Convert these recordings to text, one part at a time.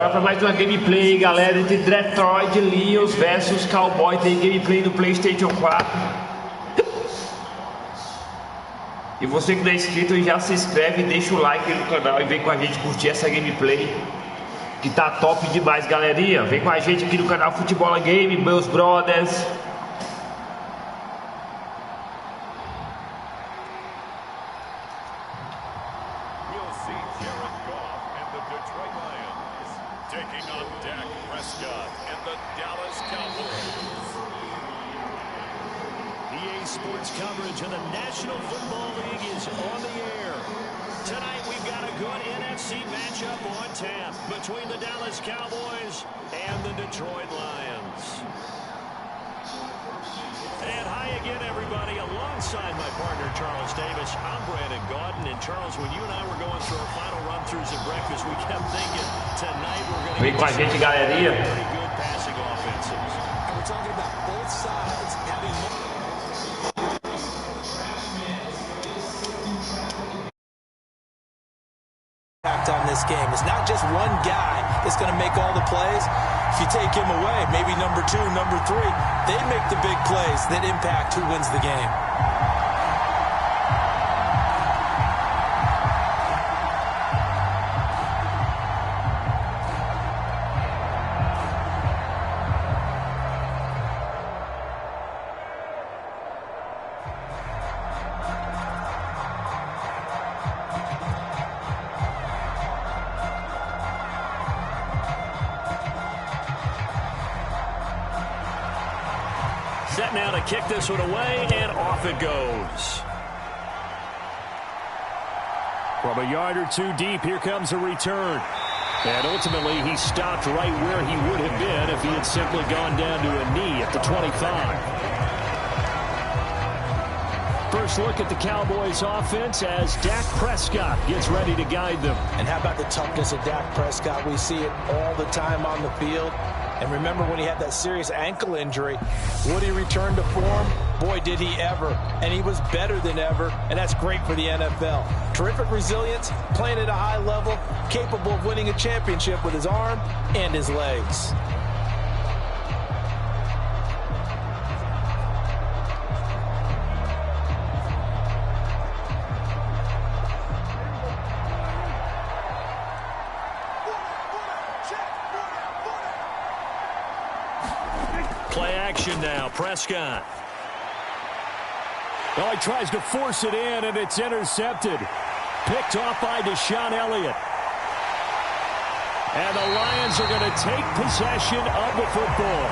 Para mais uma gameplay, galera, entre Detroit Lions versus Cowboy. Tem gameplay no PlayStation 4. E você que não é inscrito, já se inscreve, deixa o like aí no canal e vem com a gente curtir essa gameplay que tá top demais, galerinha. Vem com a gente aqui no canal Futebol Game, meus brothers. Taking on Dak Prescott and the Dallas Cowboys. EA Sports coverage of the National Football League is on the air. Tonight we've got a good NFC matchup on tap between the Dallas Cowboys and the Detroit Lions. And hi again, everybody. Alongside my partner, Charles Davis, I'm Brandon Gaudin. And Charles, when you and I were going through our final run-throughs at breakfast, we kept thinking tonight we're going to Vem com a gente, galerinha. pretty good passing offenses. And we're talking about both sides having impact on this game. It's not just one guy that's going to make all the plays. If you take him away, maybe number 2, number 3, they make the big plays that impact who wins the game. Set now to kick this one away, and off it goes. From a yard or two deep, here comes a return. And ultimately, he stopped right where he would have been if he had simply gone down to a knee at the 25. First look at the Cowboys offense as Dak Prescott gets ready to guide them. And how about the toughness of Dak Prescott? We see it all the time on the field. And remember when he had that serious ankle injury, would he return to form? Boy, did he ever. And he was better than ever, and that's great for the NFL. Terrific resilience, playing at a high level, capable of winning a championship with his arm and his legs. Play action now, Prescott. Well, he tries to force it in, and it's intercepted. Picked off by Deshaun Elliott. And the Lions are going to take possession of the football.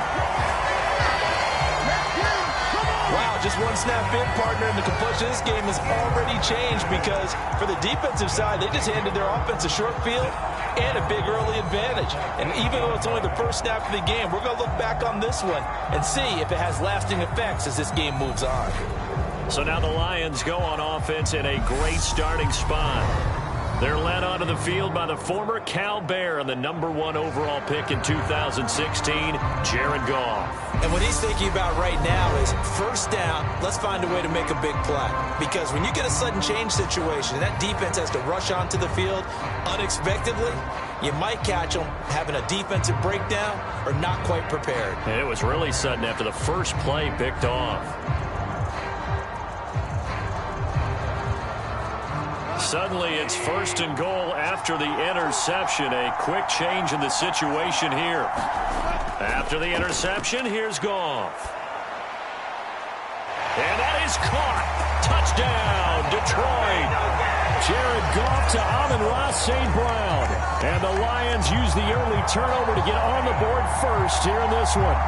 Wow, just one snap in, partner, and the complexion of this game has already changed because for the defensive side, they just handed their offense a short field and a big early advantage. And even though it's only the first snap of the game, we're going to look back on this one and see if it has lasting effects as this game moves on. So now the Lions go on offense in a great starting spot. They're led onto the field by the former Cal Bear and the #1 overall pick in 2016, Jared Goff. And what he's thinking about right now is first down, let's find a way to make a big play. Because when you get a sudden change situation and that defense has to rush onto the field unexpectedly, you might catch them having a defensive breakdown or not quite prepared. And it was really sudden after the first play picked off. Suddenly, it's 1st and goal after the interception. A quick change in the situation here. After the interception, here's Goff. And that is caught. Touchdown, Detroit. Jared Goff to Amon-Ra St. Brown. And the Lions use the early turnover to get on the board first here in this one.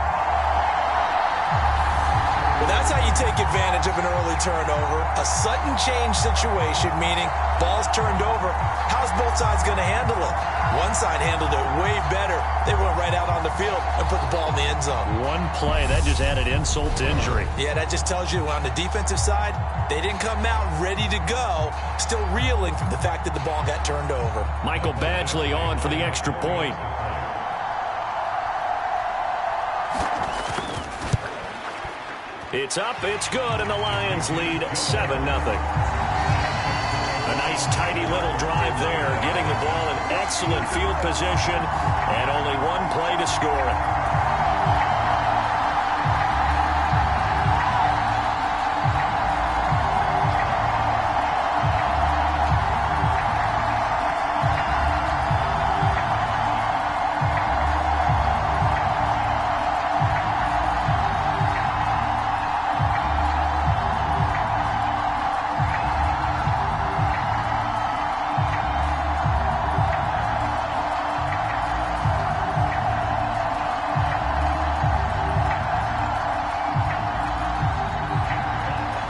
Well, that's how you take advantage of an early turnover. A sudden change situation, meaning ball's turned over. How's both sides going to handle it? One side handled it way better. They went right out on the field and put the ball in the end zone. One play, that just added insult to injury. Yeah, that just tells you on the defensive side, they didn't come out ready to go, still reeling from the fact that the ball got turned over. Michael Badgley on for the extra point. It's up, it's good, and the Lions lead 7-0. A nice tidy little drive there, getting the ball in excellent field position, and only one play to score it.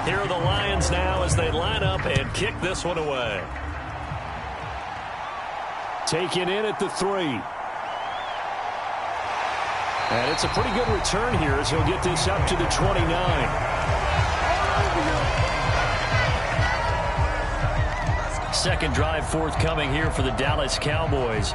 Here are the Lions now as they line up and kick this one away. Taken in at the 3. And it's a pretty good return here as he'll get this up to the 29. Second drive forthcoming here for the Dallas Cowboys.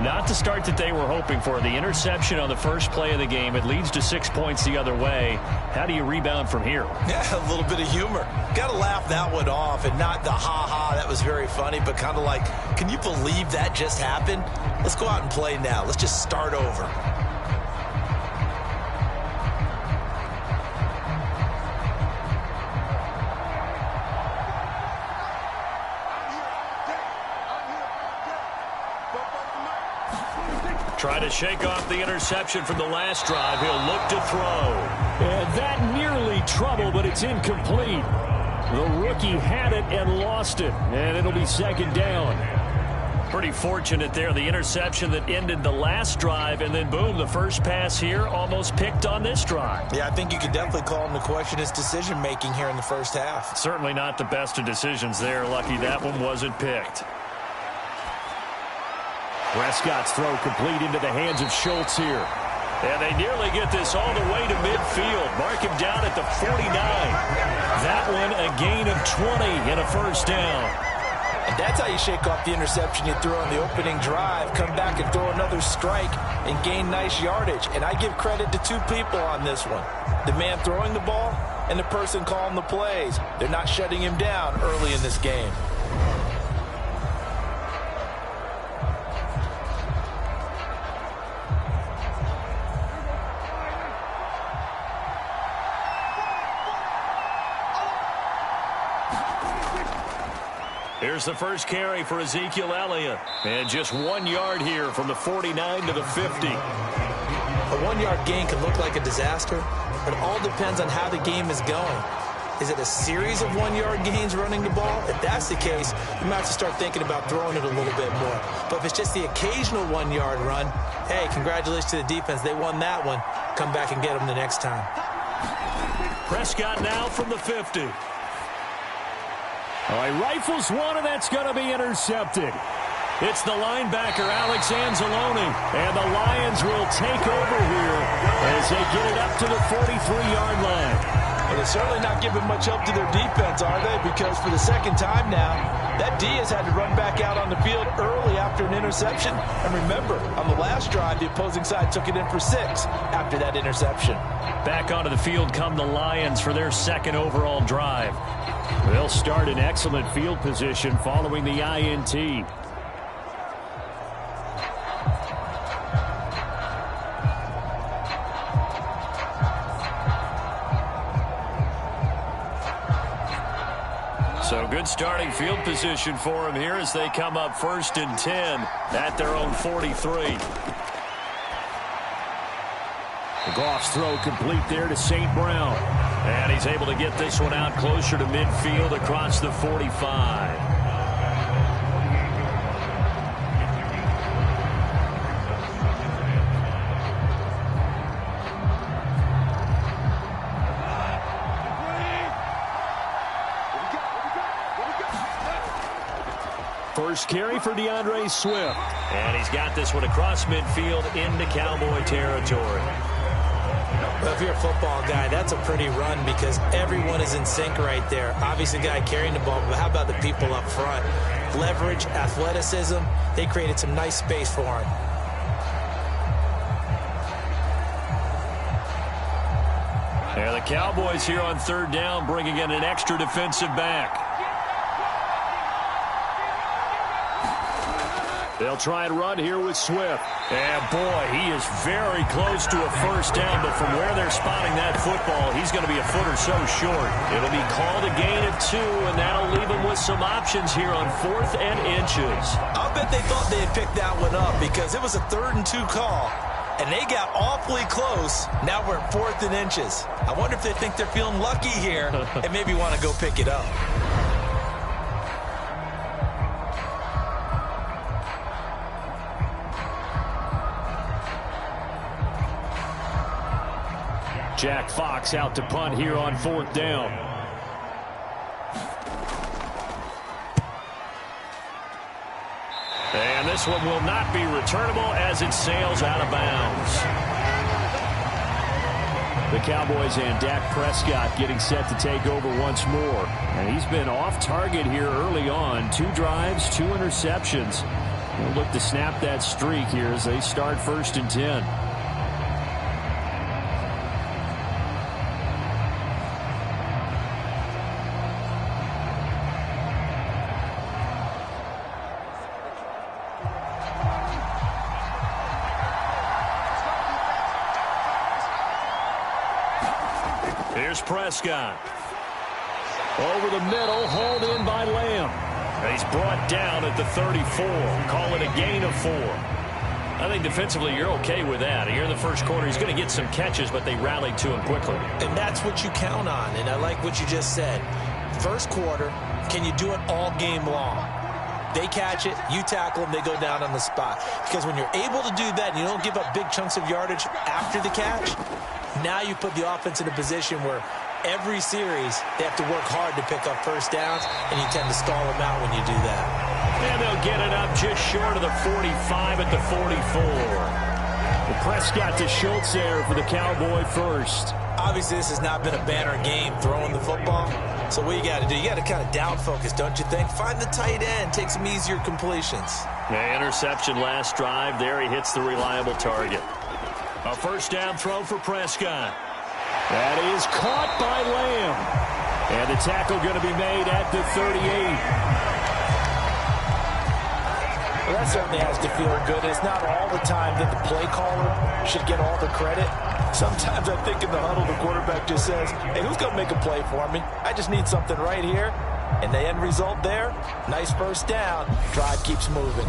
Not the start that they were hoping for. The interception on the first play of the game. It leads to 6 points the other way. How do you rebound from here? Yeah, a little bit of humor. Got to laugh that one off, and not the ha-ha, that was very funny, but kind of like, can you believe that just happened? Let's go out and play now. Let's just start over. Try to shake off the interception from the last drive. He'll look to throw. And that nearly trouble, but it's incomplete. The rookie had it and lost it, and it'll be second down. Pretty fortunate there. The interception that ended the last drive, and then boom, the first pass here almost picked on this drive. Yeah, I think you could definitely call him to question his decision-making here in the first half. Certainly not the best of decisions there. Lucky that one wasn't picked. Prescott's throw complete into the hands of Schultz here. And they nearly get this all the way to midfield. Mark him down at the 49. That one a gain of 20 and a first down. And that's how you shake off the interception you threw on the opening drive. Come back and throw another strike and gain nice yardage. And I give credit to two people on this one. The man throwing the ball and the person calling the plays. They're not shutting him down early in this game. Here's the first carry for Ezekiel Elliott. And just 1 yard here from the 49 to the 50. A 1 yard gain can look like a disaster, but it all depends on how the game is going. Is it a series of 1 yard gains running the ball? If that's the case, you might have to start thinking about throwing it a little bit more. But if it's just the occasional 1 yard run, hey, congratulations to the defense. They won that one. Come back and get them the next time. Prescott now from the 50. All right, rifles one, and that's going to be intercepted. It's the linebacker, Alex Anzalone. And the Lions will take over here as they get it up to the 43-yard line. Well, they're certainly not giving much help to their defense, are they? Because for the second time now, that D has had to run back out on the field early after an interception. And remember, on the last drive, the opposing side took it in for 6 after that interception. Back onto the field come the Lions for their second overall drive. They'll start in excellent field position following the INT. So good starting field position for them here as they come up 1st and 10 at their own 43. Goff's throw complete there to St. Brown. And he's able to get this one out closer to midfield across the 45. First carry for DeAndre Swift. And he's got this one across midfield into Cowboy territory. Well, if you're a football guy, that's a pretty run because everyone is in sync right there. Obviously, the guy carrying the ball, but how about the people up front? Leverage, athleticism, they created some nice space for him. And the Cowboys here on 3rd down bringing in an extra defensive back. They'll try and run here with Swift. And, boy, he is very close to a first down, but from where they're spotting that football, he's going to be a foot or so short. It'll be called a gain of 2, and that'll leave him with some options here on 4th and inches. I'll bet they thought they had picked that one up because it was a 3rd and 2 call, and they got awfully close. Now we're at 4th and inches. I wonder if they think they're feeling lucky here and maybe want to go pick it up. Jack Fox out to punt here on 4th down. And this one will not be returnable as it sails out of bounds. The Cowboys and Dak Prescott getting set to take over once more. And he's been off target here early on. 2 drives, 2 interceptions. He'll look to snap that streak here as they start 1st and 10. Here's Prescott. Over the middle, hauled in by Lamb. And he's brought down at the 34. Call it a gain of 4. I think defensively you're okay with that. Here in the first quarter, he's going to get some catches, but they rallied to him quickly. And that's what you count on, and I like what you just said. First quarter, can you do it all game long? They catch it, you tackle them, they go down on the spot. Because when you're able to do that and you don't give up big chunks of yardage after the catch, now you put the offense in a position where every series they have to work hard to pick up first downs, and you tend to stall them out when you do that. And they'll get it up just short of the 45 at the 44. The Prescott to Schultz there for the Cowboy first. Obviously, this has not been a banner game throwing the football. So what you got to do, you got to kind of down focus, don't you think? Find the tight end, take some easier completions. The interception last drive. There he hits the reliable target. A first down throw for Prescott. That is caught by Lamb. And the tackle going to be made at the 38. Well, that certainly has to feel good. It's not all the time that the play caller should get all the credit. Sometimes I think in the huddle, the quarterback just says, hey, who's going to make a play for me? I just need something right here. And the end result there, nice first down. Drive keeps moving.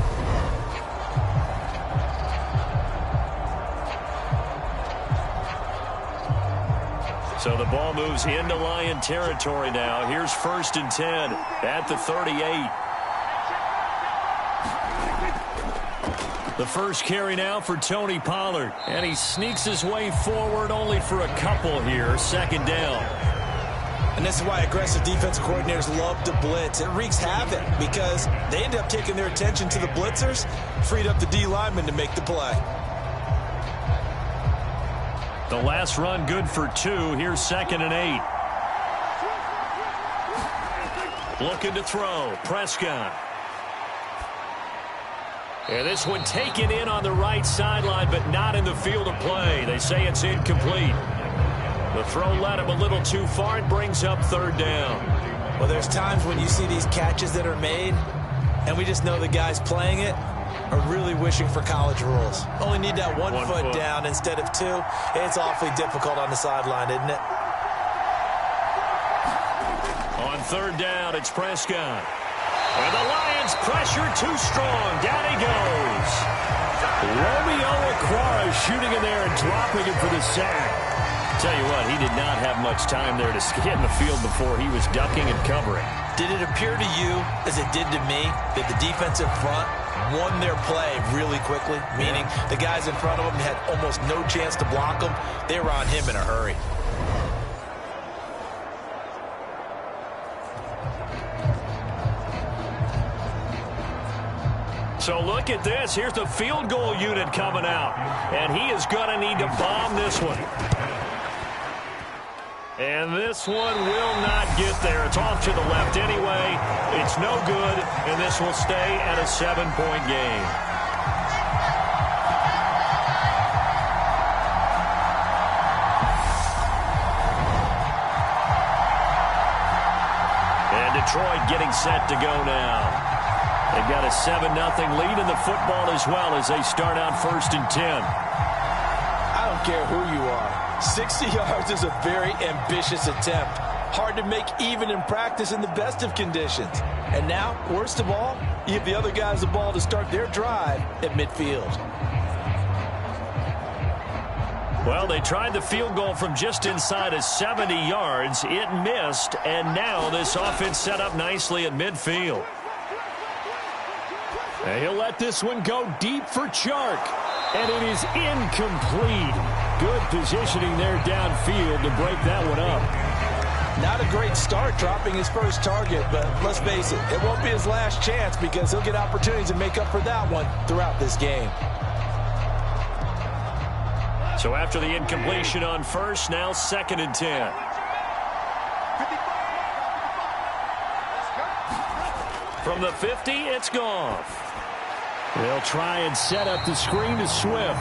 So the ball moves into Lion territory now. Here's 1st and 10 at the 38. The first carry now for Tony Pollard. And he sneaks his way forward only for a couple here. 2nd down. And this is why aggressive defensive coordinators love to blitz. It wreaks havoc because they end up taking their attention to the blitzers, freed up the D lineman to make the play. The last run good for 2. Here's 2nd and 8. Looking to throw. Prescott. And this one taken in on the right sideline, but not in the field of play. They say it's incomplete. The throw led him a little too far and brings up 3rd down. Well, there's times when you see these catches that are made, and we just know the guys playing it are really wishing for college rules. Only need that one foot down instead of 2. It's awfully difficult on the sideline, isn't it? On 3rd down, it's Prescott. And the Lions pressure too strong. Down he goes. Romeo Okwara shooting in there and dropping him for the sack. Tell you what, he did not have much time there to get in the field before he was ducking and covering. Did it appear to you, as it did to me, that the defensive front won their play really quickly? Meaning the guys in front of them had almost no chance to block him. They were on him in a hurry. So look at this. Here's the field goal unit coming out. And he is going to need to bomb this one. And this one will not get there. It's off to the left anyway. It's no good, and this will stay at a 7-point game. And Detroit getting set to go now. They've got a 7-0 lead in the football as well as they start out 1st and 10. I don't care who you are. 60 yards is a very ambitious attempt. Hard to make even in practice in the best of conditions. And now, worst of all, you give the other guys the ball to start their drive at midfield. Well, they tried the field goal from just inside of 70 yards. It missed, and now this offense set up nicely at midfield. And he'll let this one go deep for Chark. And it is incomplete. Good positioning there downfield to break that one up. Not a great start dropping his first target, but let's face it, it won't be his last chance because he'll get opportunities to make up for that one throughout this game. So after the incompletion on first, now 2nd and 10. From the 50, it's Goff. They'll try and set up the screen to Swift.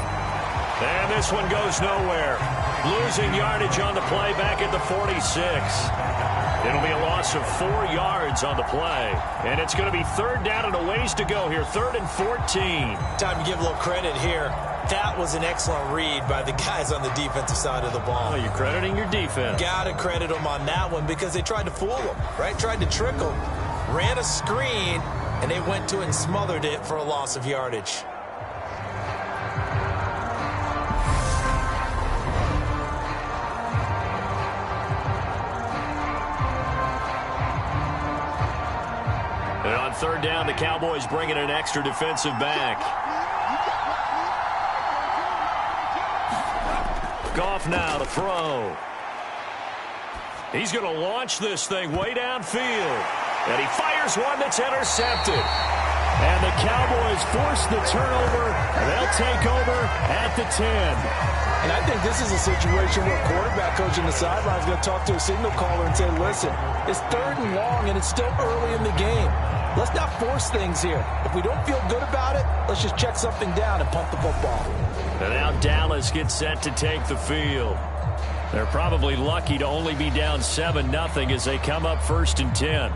And this one goes nowhere. Losing yardage on the play back at the 46. It'll be a loss of 4 yards on the play. And it's going to be 3rd down and a ways to go here. 3rd and 14. Time to give a little credit here. That was an excellent read by the guys on the defensive side of the ball. Oh, you're crediting your defense. Got to credit them on that one because they tried to fool them, right? Tried to trick them. Ran a screen, and they went to it and smothered it for a loss of yardage. And on 3rd down, the Cowboys bring in an extra defensive back. Goff now to throw. He's going to launch this thing way downfield. And he fires one that's intercepted. And the Cowboys force the turnover. They'll take over at the 10. And I think this is a situation where quarterback coach on the sideline is going to talk to a signal caller and say, listen, it's 3rd and long and it's still early in the game. Let's not force things here. If we don't feel good about it, let's just check something down and punt the football. And now Dallas gets set to take the field. They're probably lucky to only be down 7-0 as they come up 1st and 10.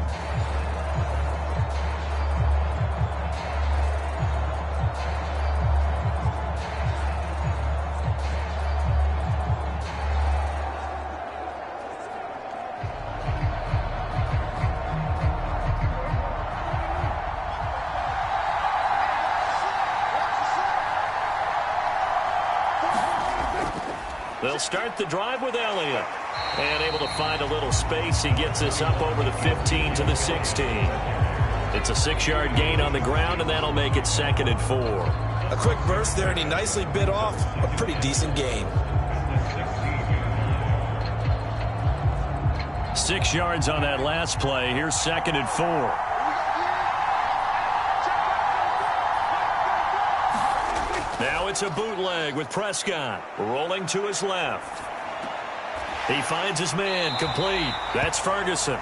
They'll start the drive with Elliott. And able to find a little space. He gets this up over the 15 to the 16. It's a 6-yard gain on the ground, and that'll make it 2nd and 4. A quick burst there, and he nicely bit off a pretty decent gain. 6 yards on that last play. Here's 2nd and 4. Now it's a bootleg with Prescott rolling to his left. He finds his man complete. That's Ferguson.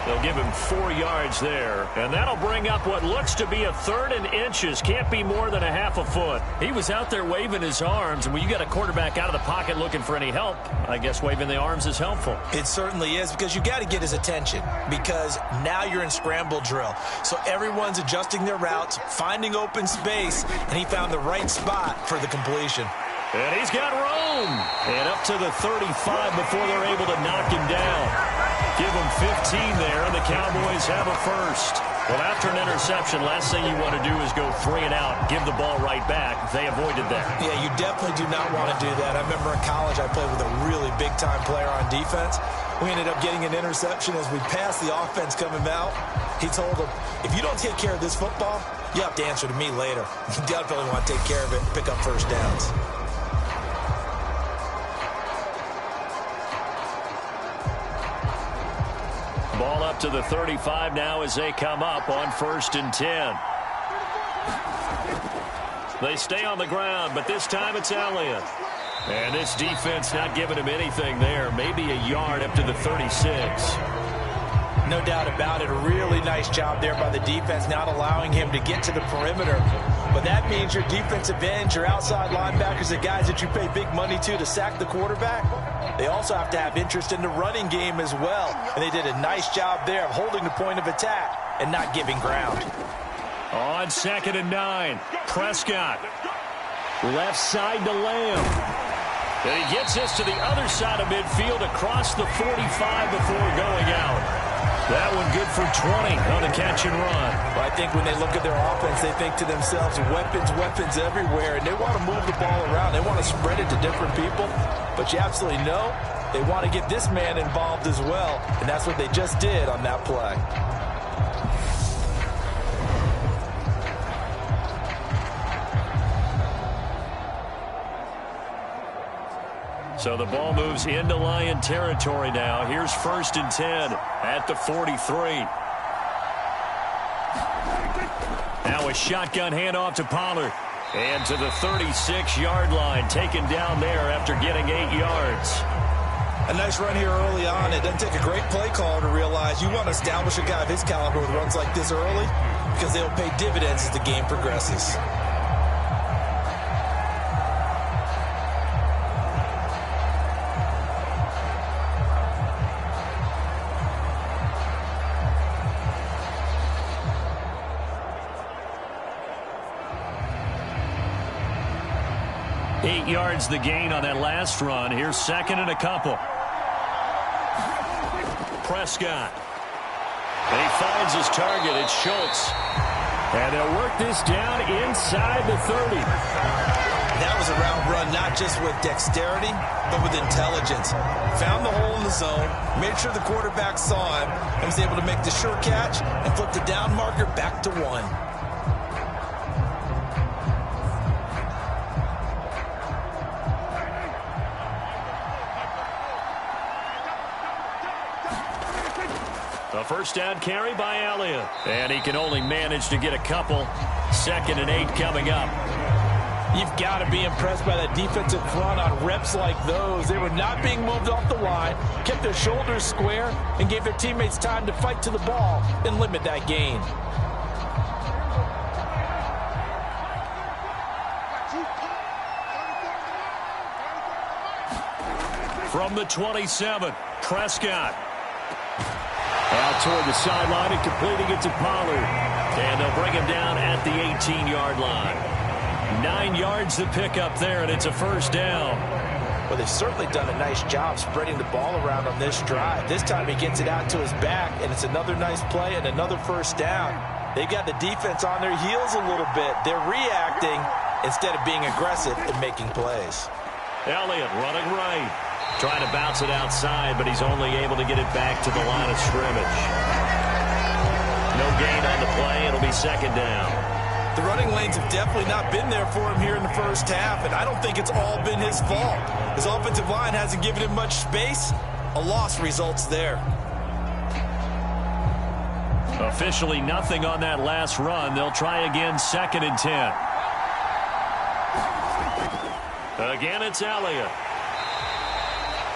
They'll give him 4 yards there, and that'll bring up what looks to be a 3rd and inches. Can't be more than a half a foot. He was out there waving his arms, and when you got a quarterback out of the pocket looking for any help, I guess waving the arms is helpful. It certainly is, because you got to get his attention, because now you're in scramble drill. So everyone's adjusting their routes, finding open space, and he found the right spot for the completion. And he's got room. And up to the 35 before they're able to knock him down. Give him 15 there, and the Cowboys have a first. Well, after an interception, last thing you want to do is go 3 and out, give the ball right back. They avoided that. Yeah, you definitely do not want to do that. I remember in college I played with a really big-time player on defense. We ended up getting an interception as we passed the offense coming out. He told him, if you don't take care of this football, you have to answer to me later. You definitely want to take care of it and pick up first downs. Ball up to the 35 now as they come up on 1st and 10. They stay on the ground, but this time it's Elliott. And this defense not giving him anything there. Maybe a yard up to the 36. No doubt about it. A really nice job there by the defense, not allowing him to get to the perimeter. But that means your defensive ends, your outside linebackers, the guys that you pay big money to sack the quarterback, they also have to have interest in the running game as well. And they did a nice job there of holding the point of attack and not giving ground. On 2nd and 9, Prescott. Left side to Lamb. And he gets this to the other side of midfield across the 45 before going out. That one good for 20 on the catch and run. Well, I think when they look at their offense, they think to themselves, weapons, weapons everywhere, and they want to move the ball around. They want to spread it to different people, but you absolutely know they want to get this man involved as well, and that's what they just did on that play. So the ball moves into Lion territory now. Here's 1st and 10 at the 43. Now a shotgun handoff to Pollard. And to the 36-yard line, taken down there after getting 8 yards. A nice run here early on. It doesn't take a great play caller to realize you want to establish a guy of his caliber with runs like this early because they'll pay dividends as the game progresses. Yards the gain on that last run. Here's 2nd and a couple. Prescott. And he finds his target. It's Schultz. And they'll work this down inside the 30. That was a route run, not just with dexterity, but with intelligence. Found the hole in the zone, made sure the quarterback saw him, and was able to make the sure catch and flip the down marker back to 1. A first down carry by Elliott. And he can only manage to get a couple. 2nd and 8 coming up. You've got to be impressed by that defensive front on reps like those. They were not being moved off the line, kept their shoulders square, and gave their teammates time to fight to the ball and limit that gain. From the 27, Prescott. Out toward the sideline and completing it to Pollard. And they'll bring him down at the 18-yard line. 9 yards to pick up there, and it's a first down. Well, they've certainly done a nice job spreading the ball around on this drive. This time he gets it out to his back, and it's another nice play and another first down. They've got the defense on their heels a little bit. They're reacting instead of being aggressive and making plays. Elliott running right. Trying to bounce it outside, but he's only able to get it back to the line of scrimmage. No gain on the play. It'll be 2nd down. The running lanes have definitely not been there for him here in the first half, and I don't think it's all been his fault. His offensive line hasn't given him much space. A loss results there. Officially nothing on that last run. They'll try again 2nd and 10. Again, it's Elliott.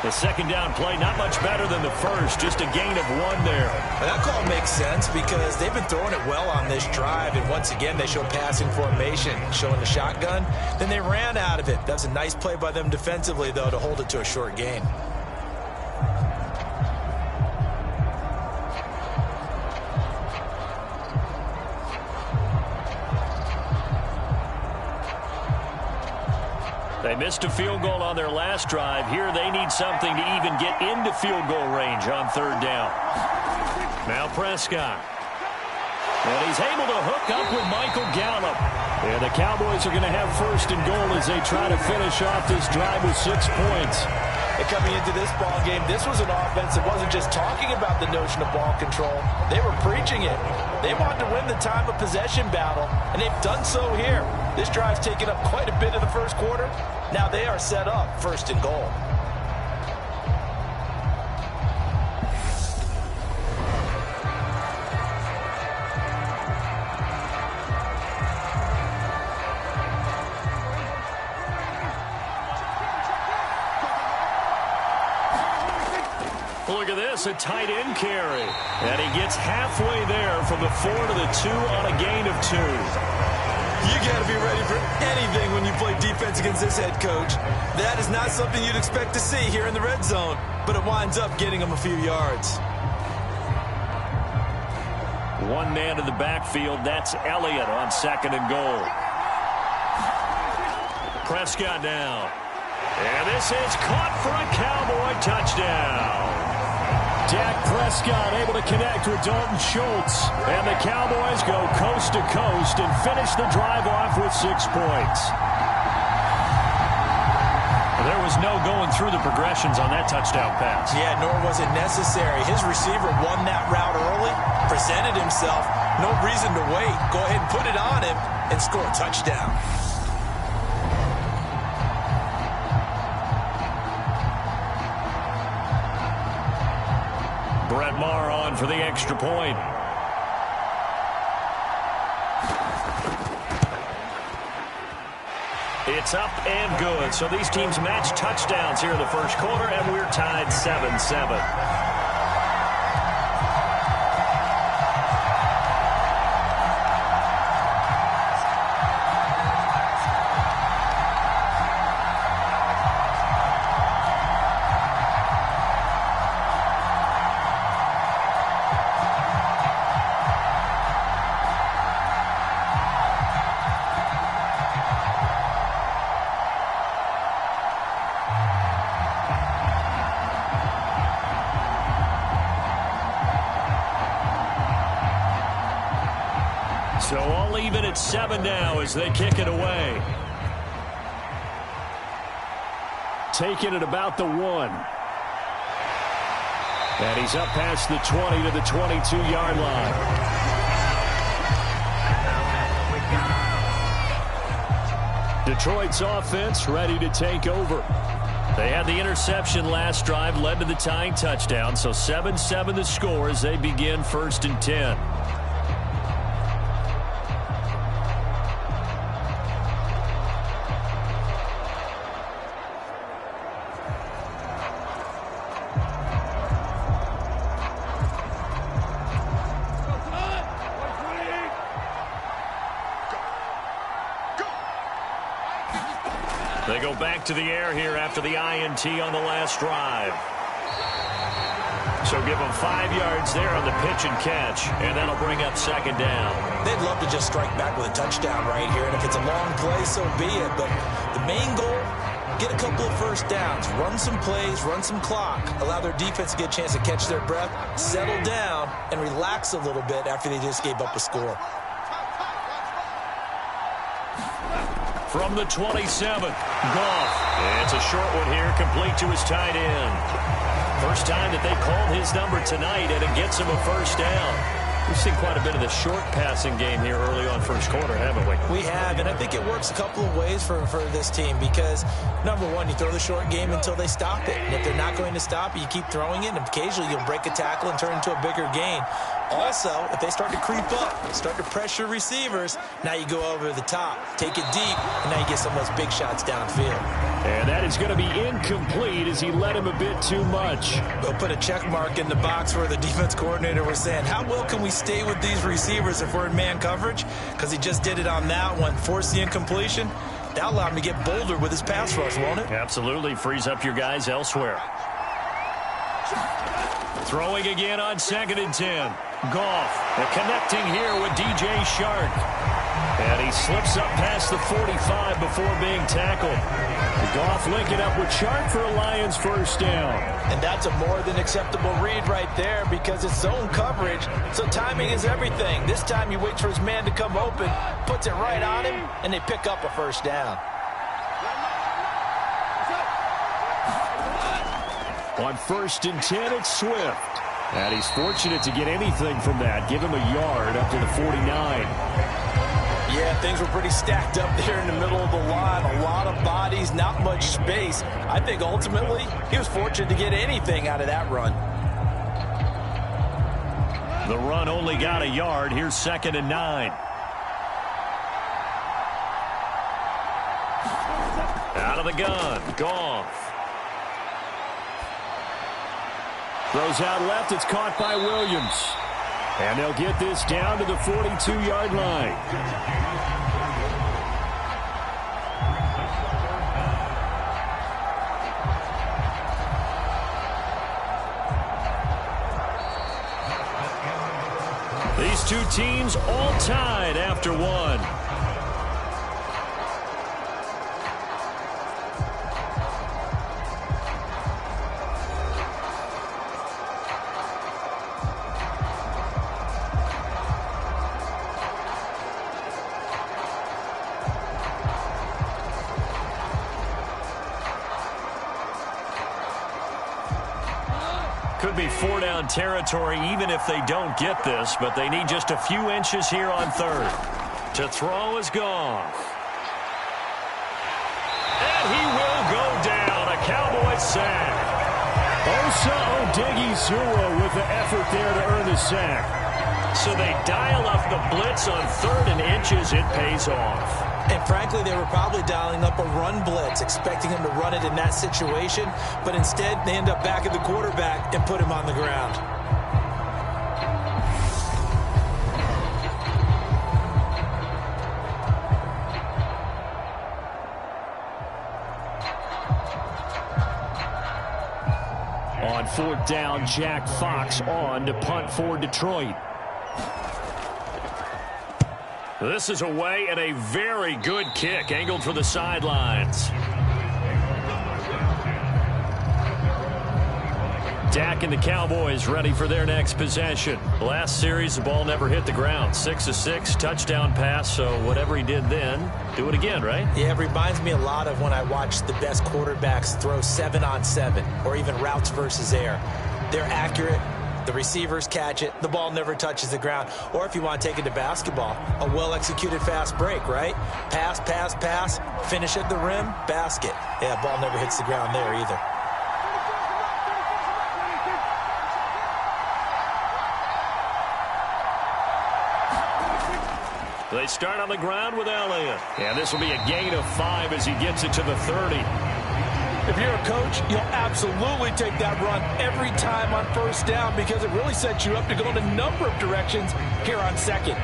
The 2nd down play, not much better than the first, just a gain of 1 there. And that call makes sense because they've been throwing it well on this drive, and once again they show passing formation, showing the shotgun. Then they ran out of it. That's a nice play by them defensively, though, to hold it to a short gain. They missed a field goal on their last drive. Here they need something to even get into field goal range on 3rd down. Now Prescott. And he's able to hook up with Michael Gallup. And the Cowboys are going to have 1st and goal as they try to finish off this drive with 6 points. And coming into this ball game, this was an offense that wasn't just talking about the notion of ball control. They were preaching it. They wanted to win the time of possession battle, and they've done so here. This drive's taken up quite a bit of the first quarter. Now they are set up 1st and goal. Look at this, a tight end carry. And he gets halfway there from the 4 to the 2 on a gain of 2. You got to be ready for anything when you play defense against this head coach. That is not something you'd expect to see here in the red zone, but it winds up getting him a few yards. One man in the backfield. That's Elliott on 2nd and goal. Prescott now. And this is caught for a Cowboy touchdown. Dak Prescott able to connect with Dalton Schultz. And the Cowboys go coast to coast and finish the drive off with 6 points. There was no going through the progressions on that touchdown pass. Yeah, nor was it necessary. His receiver won that route early, presented himself. No reason to wait. Go ahead and put it on him and score a touchdown. Brett Maher on for the extra point. It's up and good. So these teams match touchdowns here in the first quarter, and we're tied 7-7. So all even at 7 now as they kick it away. Taking it about the 1. And he's up past the 20 to the 22-yard line. Detroit's offense ready to take over. They had the interception last drive, led to the tying touchdown. So 7-7 the score as they begin 1st and 10. They go back to the air here after the INT on the last drive. So give them 5 yards there on the pitch and catch, and that'll bring up 2nd down. They'd love to just strike back with a touchdown right here, and if it's a long play, so be it. But the main goal, get a couple of first downs, run some plays, run some clock, allow their defense to get a chance to catch their breath, settle down, and relax a little bit after they just gave up a score. From the 27, Goff. It's a short one here, complete to his tight end. First time that they called his number tonight, and it gets him a first down. We've seen quite a bit of the short passing game here early on first quarter, haven't we? We have, and I think it works a couple of ways for this team because, number one, you throw the short game until they stop it. And if they're not going to stop it, you keep throwing it, and occasionally you'll break a tackle and turn it into a bigger gain. Also, if they start to creep up, start to pressure receivers, now you go over the top, take it deep, and now you get some of those big shots downfield. And that is going to be incomplete as he led him a bit too much. We'll put a check mark in the box where the defense coordinator was saying, how well can we stay with these receivers if we're in man coverage? Because he just did it on that one, forced the incompletion. That'll allow him to get bolder with his pass rush, won't it? Absolutely. Frees up your guys elsewhere. Throwing again on 2nd and 10. Goff connecting here with DJ Shark. And he slips up past the 45 before being tackled. Goff linking up with Shark for a Lions first down. And that's a more than acceptable read right there because it's zone coverage, so timing is everything. This time he waits for his man to come open, puts it right on him, and they pick up a first down. On 1st and 10, it's Swift. And he's fortunate to get anything from that. Give him a yard up to the 49. Yeah, things were pretty stacked up there in the middle of the line. A lot of bodies, not much space. I think ultimately he was fortunate to get anything out of that run. The run only got a yard. Here's 2nd and 9. Out of the gun, Goff. Throws out left. It's caught by Williams. And they'll get this down to the 42-yard line. These These two teams all tied after one. Could be 4-down territory even if they don't get this, but they need just a few inches here on third. To throw is gone. And he will go down. A Cowboys sack. Osa Odighizuwa with the effort there to earn the sack. So they dial up the blitz on 3rd and inches. It pays off. And frankly, they were probably dialing up a run blitz, expecting him to run it in that situation. But instead, they end up back at the quarterback and put him on the ground. On 4th down, Jack Fox on to punt for Detroit. This is away and a very good kick angled for the sidelines. Dak and the Cowboys ready for their next possession. Last series, the ball never hit the ground. 6 of 6, touchdown pass, so whatever he did then, do it again, right? Yeah, it reminds me a lot of when I watched the best quarterbacks throw 7-on-7 or even routes versus air. They're accurate. The receivers catch it. The ball never touches the ground. Or if you want to take it to basketball, a well-executed fast break, right? Pass, pass, pass, finish at the rim, basket. Yeah, ball never hits the ground there either. They start on the ground with Elliott. And this will be a gain of 5 as he gets it to the 30. If you're a coach, you'll absolutely take that run every time on 1st down because it really sets you up to go in a number of directions here on 2nd.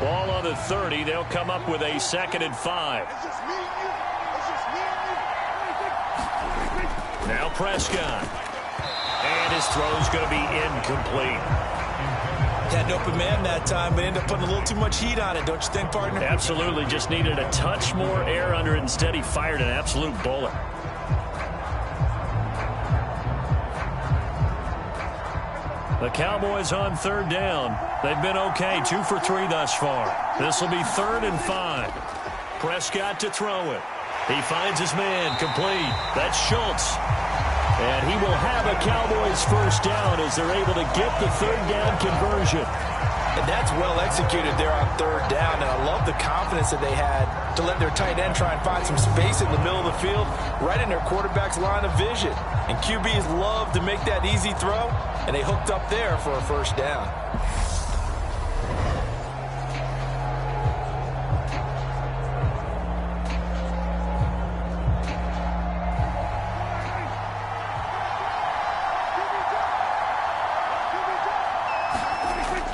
Ball on the 30. They'll come up with a 2nd and 5. Now Prescott. And his throw's going to be incomplete. Had an open man that time, but ended up putting a little too much heat on it, don't you think, partner? Absolutely. Just needed a touch more air under it. Instead, he fired an absolute bullet. The Cowboys on 3rd down. They've been okay, 2 for 3 thus far. This will be 3rd and 5. Prescott to throw it. He finds his man, complete. That's Schultz. And he will have a Cowboys 1st down as they're able to get the 3rd down conversion. And that's well executed there on 3rd down. And I love the confidence that they had to let their tight end try and find some space in the middle of the field, right in their quarterback's line of vision. And QBs love to make that easy throw, and they hooked up there for a 1st down.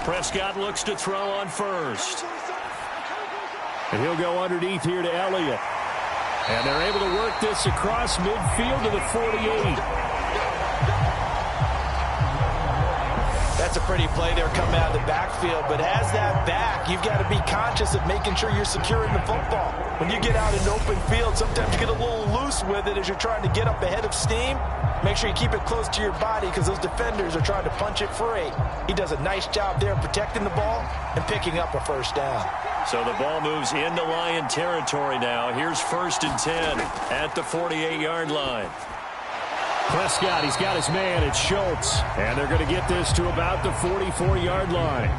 Prescott looks to throw on 1st. And he'll go underneath here to Elliott. And they're able to work this across midfield to the 48. That's a pretty play there coming out of the backfield. But as that back, you've got to be conscious of making sure you're securing the football. When you get out in open field, sometimes you get a little loose with it as you're trying to get up ahead of steam. Make sure you keep it close to your body because those defenders are trying to punch it free. He does a nice job there protecting the ball and picking up a 1st down. So the ball moves into Lion territory now. Here's 1st and 10 at the 48-yard line. Prescott, he's got his man. It's Schultz. And they're going to get this to about the 44-yard line.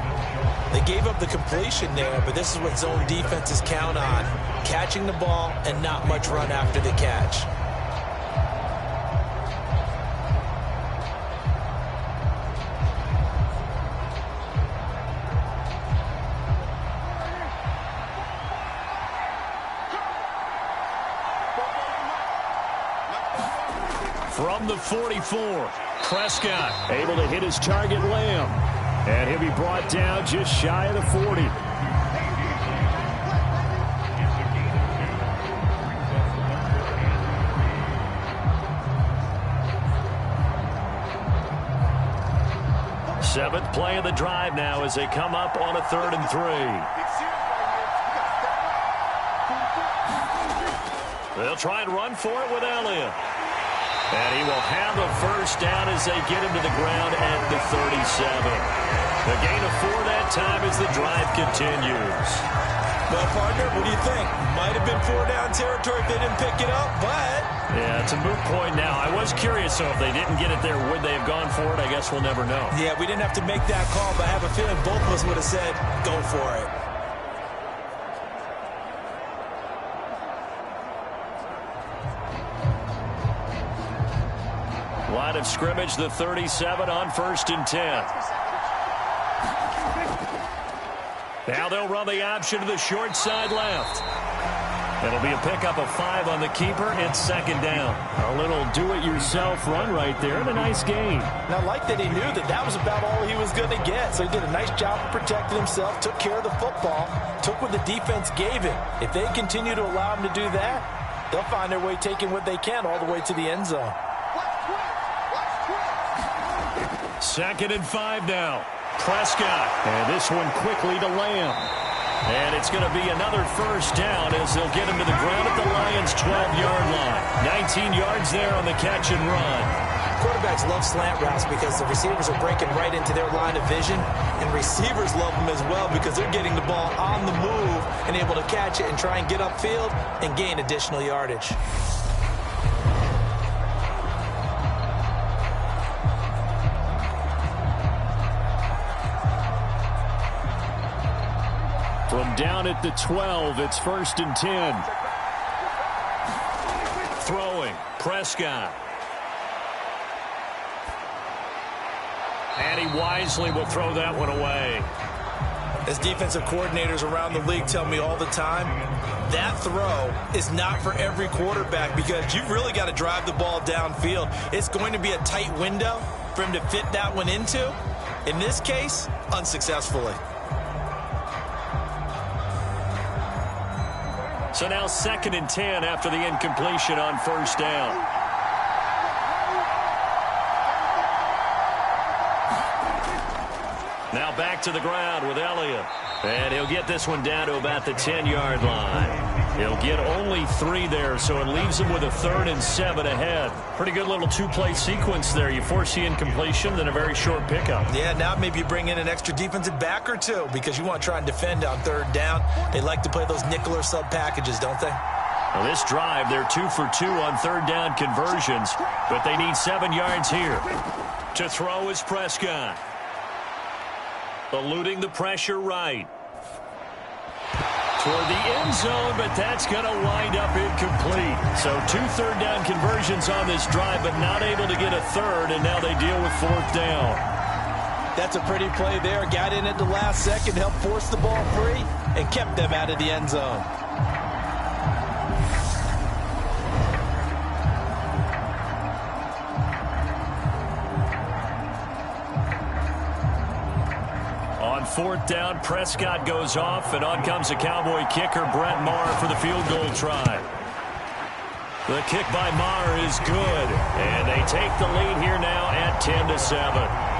They gave up the completion there, but this is what zone defenses count on. Catching the ball and not much run after the catch. From the 44, Prescott able to hit his target, Lamb. And he'll be brought down just shy of the 40. Seventh play of the drive now as they come up on a 3rd and 3. They'll try and run for it with Elliott. And he will have a first down as they get him to the ground at the 37. The gain of 4 that time as the drive continues. Well, partner, what do you think? Might have been 4-down territory if they didn't pick it up, but... Yeah, it's a moot point now. I was curious, so if they didn't get it there, would they have gone for it? I guess we'll never know. Yeah, we didn't have to make that call, but I have a feeling both of us would have said, go for it. Line of scrimmage, the 37 on 1st and 10. Now they'll run the option to the short side left. It'll be a pickup of 5 on the keeper. It's 2nd down. A little do-it-yourself run right there and a nice gain. Now, I like that he knew that that was about all he was going to get. So he did a nice job of protecting himself, took care of the football, took what the defense gave him. If they continue to allow him to do that, they'll find their way taking what they can all the way to the end zone. 2nd and 5 now. Prescott. And this one quickly to Lamb. And it's going to be another first down as they'll get him to the ground at the Lions' 12-yard line. 19 yards there on the catch and run. Quarterbacks love slant routes because the receivers are breaking right into their line of vision, and receivers love them as well because they're getting the ball on the move and able to catch it and try and get upfield and gain additional yardage. From down at the 12, it's 1st and 10. Throwing, Prescott. And he wisely will throw that one away. As defensive coordinators around the league tell me all the time, that throw is not for every quarterback because you've really got to drive the ball downfield. It's going to be a tight window for him to fit that one into. In this case, unsuccessfully. So now 2nd and 10 after the incompletion on 1st down. Now back to the ground with Elliott. And he'll get this one down to about the 10-yard line. He'll get only 3 there, so it leaves him with a 3rd and 7 ahead. Pretty good little 2-play sequence there. You force the incompletion, then a very short pickup. Yeah, now maybe you bring in an extra defensive back or 2 because you want to try and defend on 3rd down. They like to play those nickel or sub packages, don't they? Well, this drive, they're 2 for 2 on 3rd down conversions, but they need 7 yards here. To throw is Prescott. Eluding the pressure right. Toward the end zone, but that's going to wind up incomplete. So 2 third down conversions on this drive, but not able to get a 3rd, and now they deal with 4th down. That's a pretty play there. Got in at the last second, helped force the ball free, and kept them out of the end zone. On 4th down, Prescott goes off, and on comes the Cowboy kicker, Brett Maher, for the field goal try. The kick by Maher is good, and they take the lead here now at 10-7.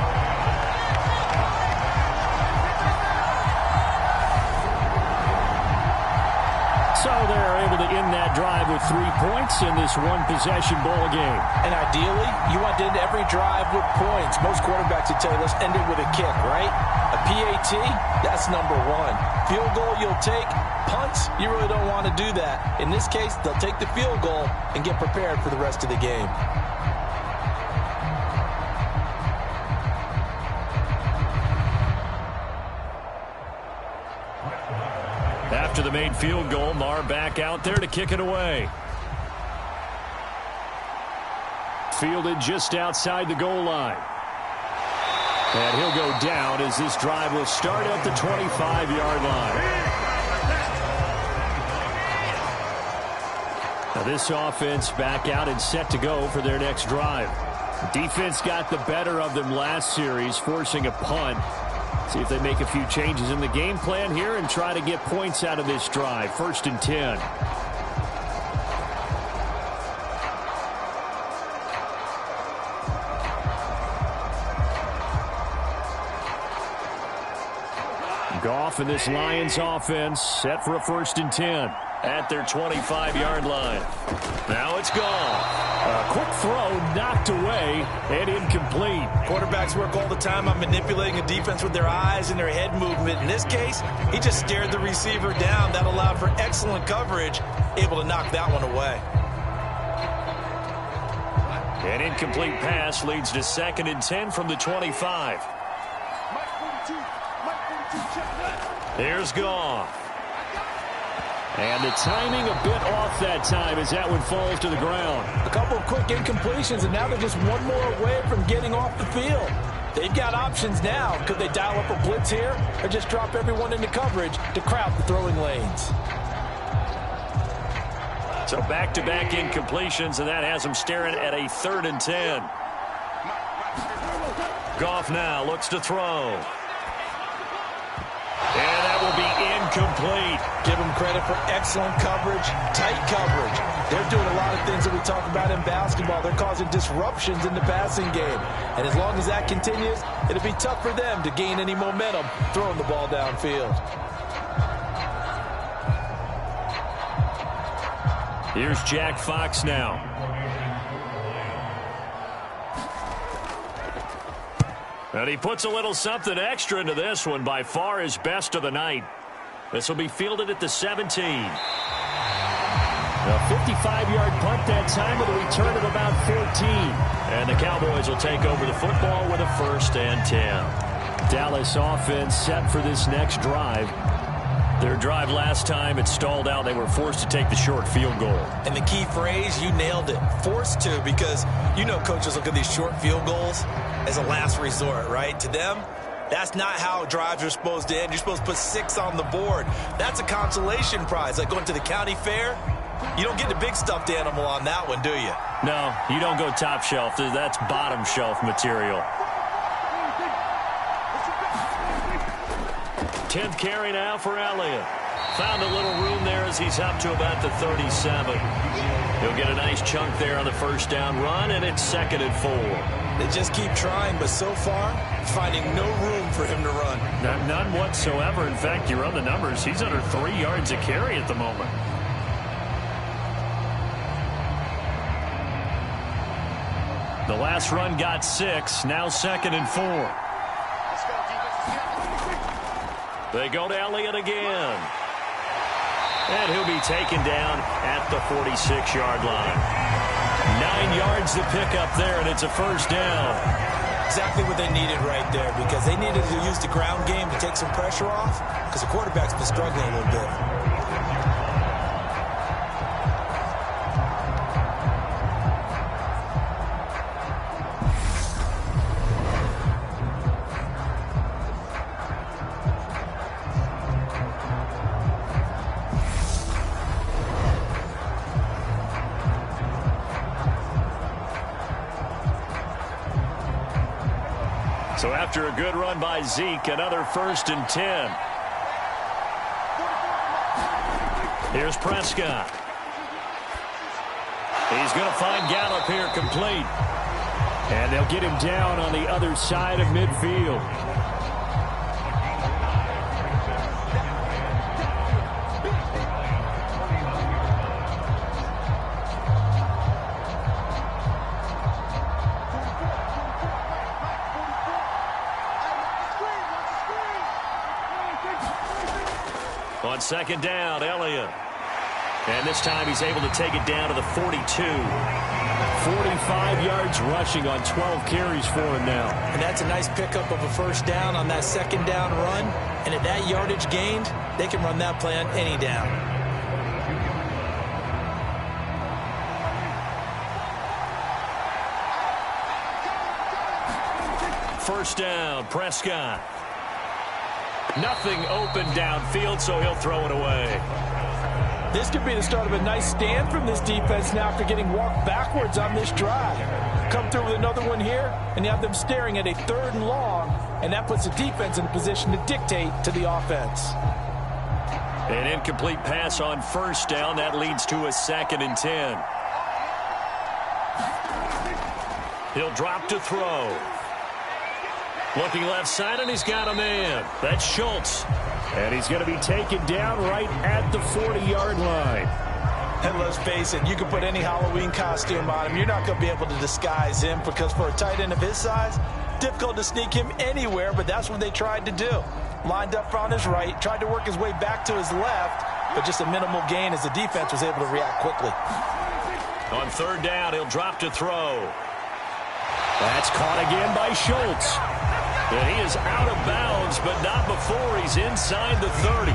So they're able to end that drive with 3 points in this one-possession ball game. And ideally, you want to end every drive with points. Most quarterbacks would tell you, let's end it with a kick, right? A PAT, that's number 1. Field goal, you'll take. Punts, you really don't want to do that. In this case, they'll take the field goal and get prepared for the rest of the game. After the made field goal, Maher back out there to kick it away. Fielded just outside the goal line. And he'll go down as this drive will start at the 25-yard line. Now this offense back out and set to go for their next drive. Defense got the better of them last series, forcing a punt. See if they make a few changes in the game plan here and try to get points out of this drive. 1st and 10. off, and this Lions offense set for a 1st and 10. At their 25-yard line. Now it's gone. A quick throw knocked away and incomplete. Quarterbacks work all the time on manipulating a defense with their eyes and their head movement. In this case, he just stared the receiver down. That allowed for excellent coverage, able to knock that one away. An incomplete pass leads to 2nd and 10 from the 25. Here's Goff. And the timing a bit off that time as that one falls to the ground. A couple of quick incompletions, and now they're just one more away from getting off the field. They've got options now. Could they dial up a blitz here or just drop everyone into coverage to crowd the throwing lanes? So back-to-back incompletions, and that has them staring at a 3rd and 10. Goff now looks to throw. And that will be incomplete. Give them credit for excellent coverage, tight coverage. They're doing a lot of things that we talk about in basketball. They're causing disruptions in the passing game. And as long as that continues, it'll be tough for them to gain any momentum throwing the ball downfield. Here's Jack Fox now. And he puts a little something extra into this one, by far his best of the night. This will be fielded at the 17. A 55-yard punt that time with a return of about 14. And the Cowboys will take over the football with a 1st and 10. Dallas offense set for this next drive. Their drive last time, it stalled out. They were forced to take the short field goal. And the key phrase, you nailed it, forced to, because you know coaches look at these short field goals as a last resort, right? To them, that's not how drives are supposed to end. You're supposed to put 6 on the board. That's a consolation prize, like going to the county fair. You don't get the big stuffed animal on that one, do you? No, you don't go top shelf. That's bottom shelf material. 10th carry now for Elliott. Found a little room there as he's up to about the 37. He'll get a nice chunk there on the 1st down run, and it's 2nd and 4. They just keep trying, but so far, finding no room for him to run. None whatsoever. In fact, you run the numbers. He's under 3 yards a carry at the moment. The last run got 6. Now 2nd and 4. They go to Elliott again. And he'll be taken down at the 46-yard line. 9 yards to pick up there, and it's a 1st down. Exactly what they needed right there, because they needed to use the ground game to take some pressure off, because the quarterback's been struggling a little bit. So after a good run by Zeke, another 1st and 10. Here's Prescott. He's going to find Gallup here complete. And they'll get him down on the other side of midfield. On 2nd down, Elliott. And this time he's able to take it down to the 42. 45 yards rushing on 12 carries for him now. And that's a nice pickup of a 1st down on that 2nd down run. And at that yardage gained, they can run that play on any down. First down, Prescott. Nothing open downfield, so he'll throw it away. This could be the start of a nice stand from this defense now after getting walked backwards on this drive. Come through with another one here, and you have them staring at a 3rd and long, and that puts the defense in a position to dictate to the offense. An incomplete pass on 1st down. That leads to a 2nd and 10. He'll drop to throw. Looking left side, and he's got a man. That's Schultz. And he's going to be taken down right at the 40-yard line. And let's face it, you can put any Halloween costume on him. You're not going to be able to disguise him because for a tight end of his size, difficult to sneak him anywhere, but that's what they tried to do. Lined up on his right, tried to work his way back to his left, but just a minimal gain as the defense was able to react quickly. On third down, he'll drop to throw. That's caught again by Schultz. And he is out of bounds, but not before he's inside the 30.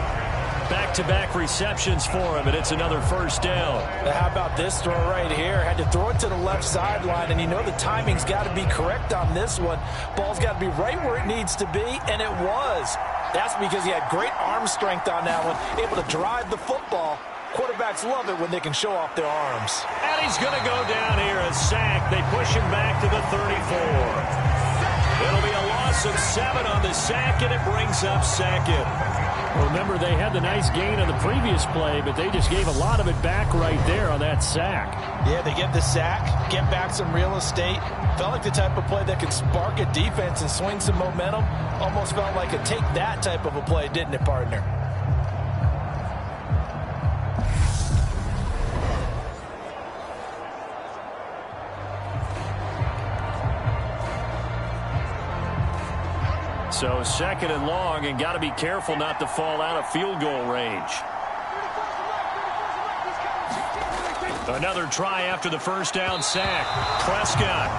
Back-to-back receptions for him, and it's another first down. Now how about this throw right here? Had to throw it to the left sideline, and you know the timing's got to be correct on this one. Ball's got to be right where it needs to be, and it was. That's because he had great arm strength on that one, able to drive the football. Quarterbacks love it when they can show off their arms. And he's going to go down here, a sack. They push him back to the 34. It'll be a loss of 7 on the sack, and it brings up second. Remember, they had the nice gain on the previous play, but they just gave a lot of it back right there on that sack. Yeah, they get the sack, get back some real estate. Felt like the type of play that could spark a defense and swing some momentum. Almost felt like a take that type of a play, didn't it, partner? So second and long, and got to be careful not to fall out of field goal range. Another try after the first down sack. Prescott.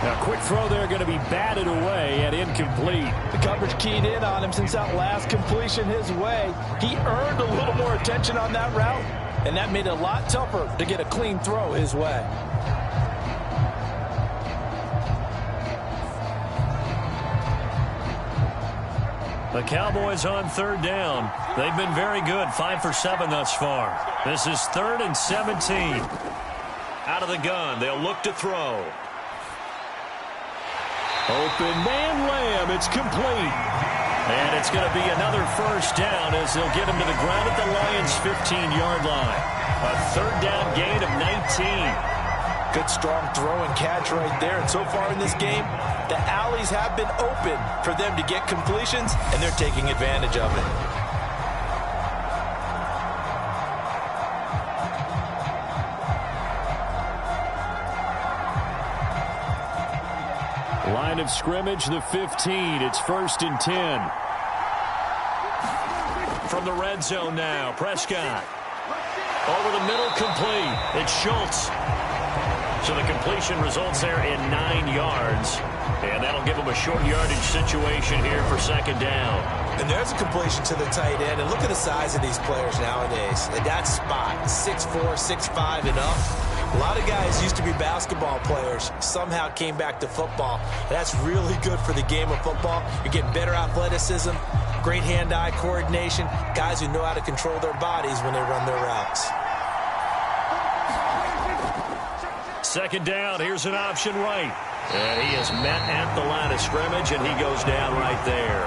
Now, quick throw there, going to be batted away and incomplete. The coverage keyed in on him since that last completion his way. He earned a little more attention on that route, and that made it a lot tougher to get a clean throw his way. The Cowboys on third down. They've been very good, 5 for 7 thus far. This is 3rd and 17. Out of the gun, they'll look to throw. Open man Lamb, it's complete. And it's going to be another first down as they'll get him to the ground at the Lions' 15-yard line. A third down gain of 19. Good strong throw and catch right there. And so far in this game, the alleys have been open for them to get completions, and they're taking advantage of it. Line of scrimmage, the 15. It's 1st and 10. From the red zone now, Prescott. Over the middle, complete. It's Schultz. So the completion results there in 9 yards. And that'll give them a short yardage situation here for second down. And there's a completion to the tight end. And look at the size of these players nowadays. At that spot, 6'4", 6'5", and up. A lot of guys used to be basketball players, somehow came back to football. That's really good for the game of football. You're getting better athleticism, great hand-eye coordination, guys who know how to control their bodies when they run their routes. Second down, here's an option right. And he is met at the line of scrimmage, and he goes down right there.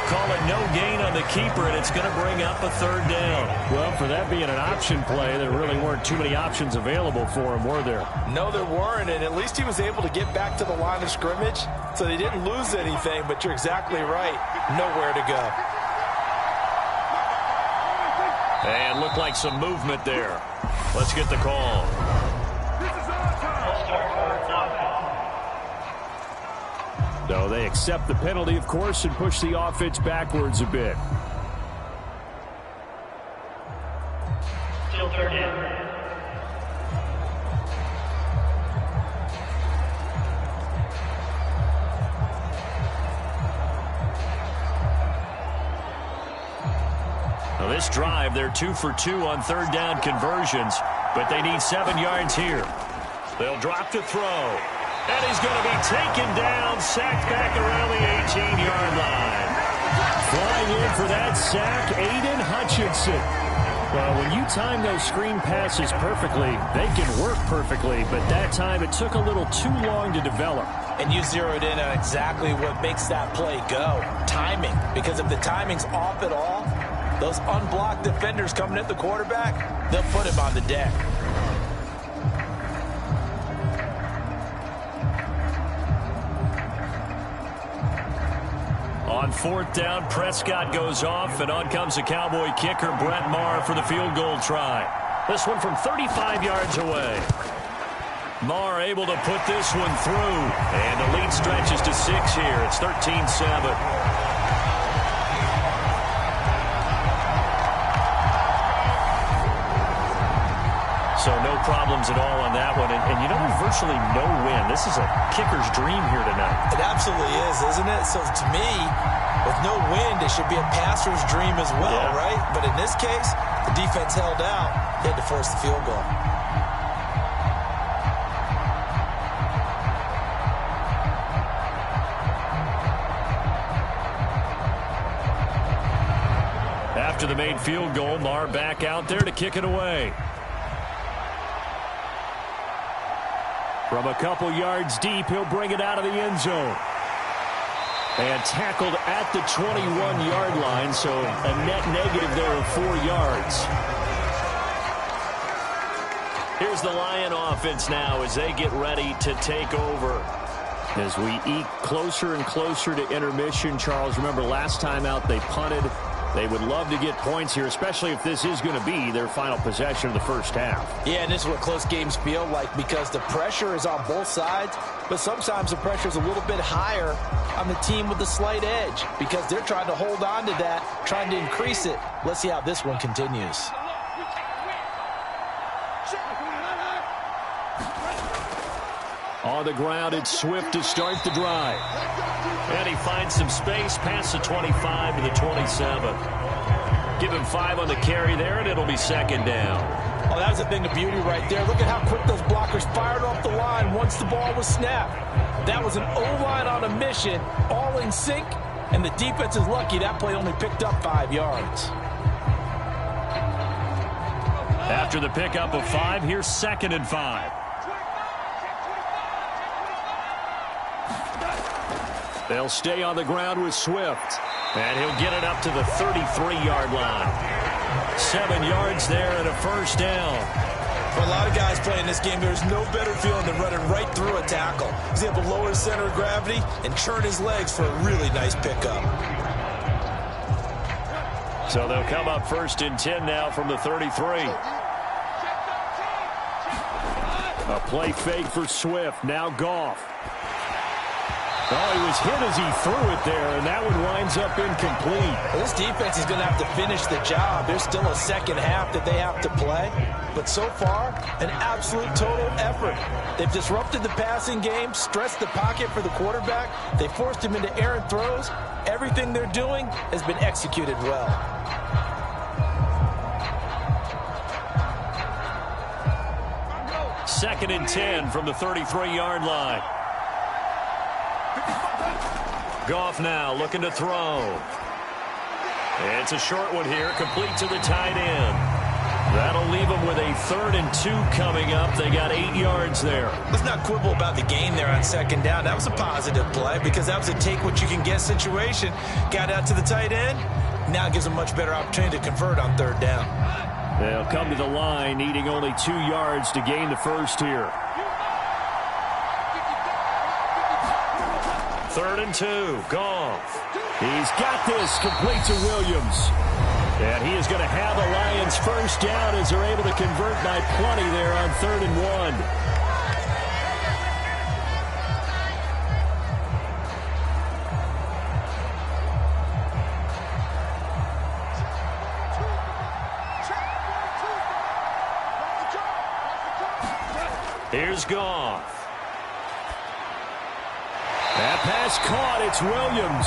Call it no gain on the keeper, and it's going to bring up a third down. Well, for that being an option play, there really weren't too many options available for him, were there? No, there weren't, and at least he was able to get back to the line of scrimmage, so they didn't lose anything, but you're exactly right. Nowhere to go. And looked like some movement there. Let's get the call. No, they accept the penalty, of course, and push the offense backwards a bit. Still third down. Now this drive, they're 2 for 2 on third down conversions, but they need 7 yards here. They'll drop to throw. And he's going to be taken down, sacked back around the 18-yard line. Flying in for that sack, Aiden Hutchinson. Well, when you time those screen passes perfectly, they can work perfectly, but that time it took a little too long to develop. And you zeroed in on exactly what makes that play go. Timing. Because if the timing's off at all, those unblocked defenders coming at the quarterback, they'll put him on the deck. On 4th down, Prescott goes off, and on comes the Cowboy kicker, Brett Maher, for the field goal try. This one from 35 yards away. Maher able to put this one through, and the lead stretches to 6 here. It's 13-7. So no problems at all on that one. And you know, there's virtually no win. This is a kicker's dream here tonight. It absolutely is, isn't it? So to me, with no wind, it should be a passer's dream as well, right? But in this case, the defense held out. They had to force the field goal. After the made field goal, Maher back out there to kick it away. From a couple yards deep, he'll bring it out of the end zone. And tackled at the 21-yard line, so a net negative there of 4 yards. Here's the Lion offense now as they get ready to take over. As we eke closer and closer to intermission, Charles, remember last time out they punted. They would love to get points here, especially if this is going to be their final possession of the first half. Yeah, and this is what close games feel like because the pressure is on both sides, but sometimes the pressure is a little bit higher on the team with the slight edge because they're trying to hold on to that, trying to increase it. Let's see how this one continues. On the ground, it's Swift to start the drive. And he finds some space past the 25 to the 27. Give him 5 on the carry there, and it'll be 2nd down. Oh, that was a thing of beauty right there. Look at how quick those blockers fired off the line once the ball was snapped. That was an O-line on a mission, all in sync, and the defense is lucky that play only picked up 5 yards. After the pickup of 5, here's 2nd and 5. They'll stay on the ground with Swift. And he'll get it up to the 33-yard line. 7 yards there and a 1st down. For a lot of guys playing this game, there's no better feeling than running right through a tackle. He's able to lower his center of gravity and churn his legs for a really nice pickup. So they'll come up 1st and 10 now from the 33. A play fake for Swift. Now Goff. Oh, he was hit as he threw it there, and that one winds up incomplete. This defense is going to have to finish the job. There's still a second half that they have to play. But so far, an absolute total effort. They've disrupted the passing game, stressed the pocket for the quarterback. They forced him into errant throws. Everything they're doing has been executed well. Second and 10 from the 33-yard line. Goff now looking to throw. It's a short one here, complete to the tight end. That'll leave them with a 3rd and 2 coming up. They got 8 yards there. Let's not quibble about the gain there on 2nd down. That was a positive play because that was a take-what-you-can-get situation. Got out to the tight end. Now it gives them a much better opportunity to convert on 3rd down. They'll come to the line, needing only 2 yards to gain the first here. 3rd and 2, Goff. He's got this, complete to Williams. And he is going to have the Lions first down as they're able to convert by plenty there on 3rd and 1. Here's Goff. That pass caught. It's Williams.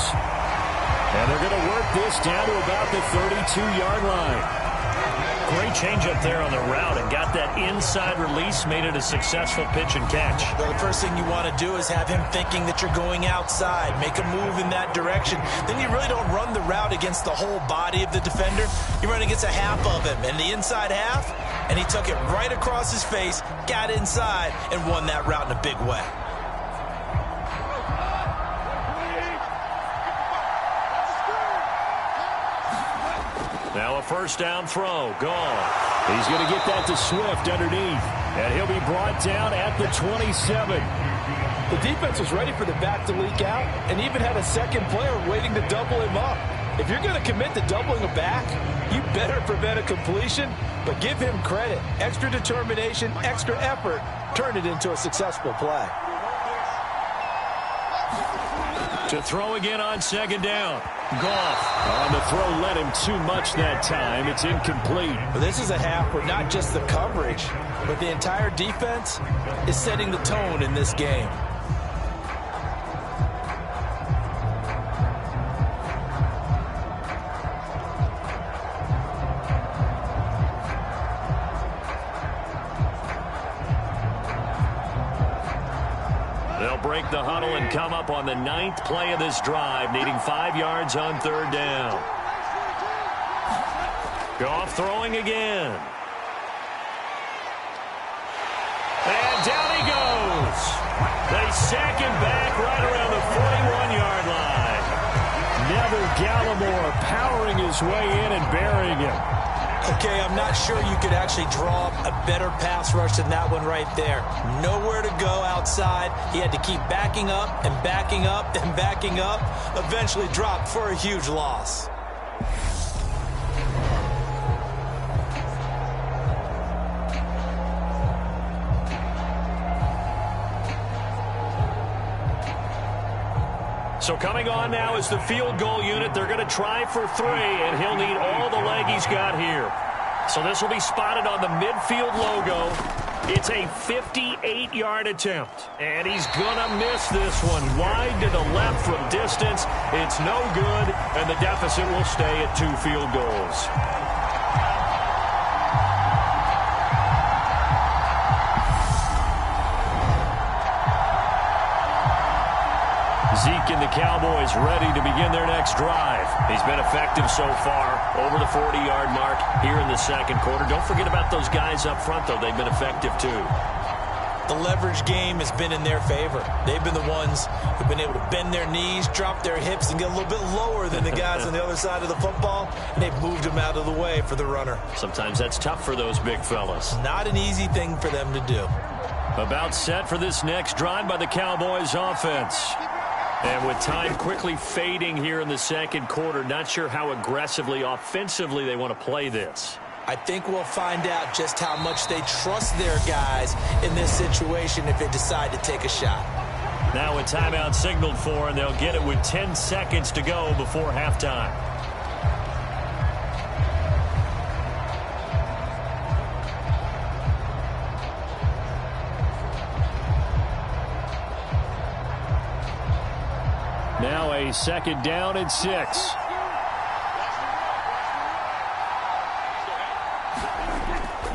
And they're going to work this down to about the 32-yard line. Great change up there on the route and got that inside release, made it a successful pitch and catch. Well, the first thing you want to do is have him thinking that you're going outside, make a move in that direction. Then you really don't run the route against the whole body of the defender. You run against a half of him, and the inside half, and he took it right across his face, got inside, and won that route in a big way. Now a first down throw. Goff. He's going to get that to Swift underneath. And he'll be brought down at the 27. The defense was ready for the back to leak out and even had a second player waiting to double him up. If you're going to commit to doubling a back, you better prevent a completion, but give him credit. Extra determination, extra effort, turned it into a successful play. To throw again on second down. Goff on the throw, led him too much that time. It's incomplete. But this is a half where not just the coverage, but the entire defense is setting the tone in this game. They'll break the huddle and come up on the 9th play of this drive, needing 5 yards on third down. Goff throwing again. And down he goes. They sack him back right around the 41-yard line. Neville Gallimore powering his way in and burying him. Okay, I'm not sure you could actually draw up a better pass rush than that one right there. Nowhere to go outside. He had to keep backing up and backing up and backing up. Eventually dropped for a huge loss. So coming on now is the field goal unit. They're going to try for 3, and he'll need all the leg he's got here. So this will be spotted on the midfield logo. It's a 58-yard attempt, and he's going to miss this one. Wide to the left from distance. It's no good, and the deficit will stay at 2 field goals. Zeke and the Cowboys ready to begin their next drive. He's been effective so far, over the 40-yard mark here in the second quarter. Don't forget about those guys up front, though. They've been effective, too. The leverage game has been in their favor. They've been the ones who've been able to bend their knees, drop their hips, and get a little bit lower than the guys on the other side of the football, and they've moved them out of the way for the runner. Sometimes that's tough for those big fellas. Not an easy thing for them to do. About set for this next drive by the Cowboys offense. And with time quickly fading here in the second quarter, not sure how aggressively, offensively they want to play this. I think we'll find out just how much they trust their guys in this situation if they decide to take a shot. Now a timeout signaled for, and they'll get it with 10 seconds to go before halftime. Now a second down and 6.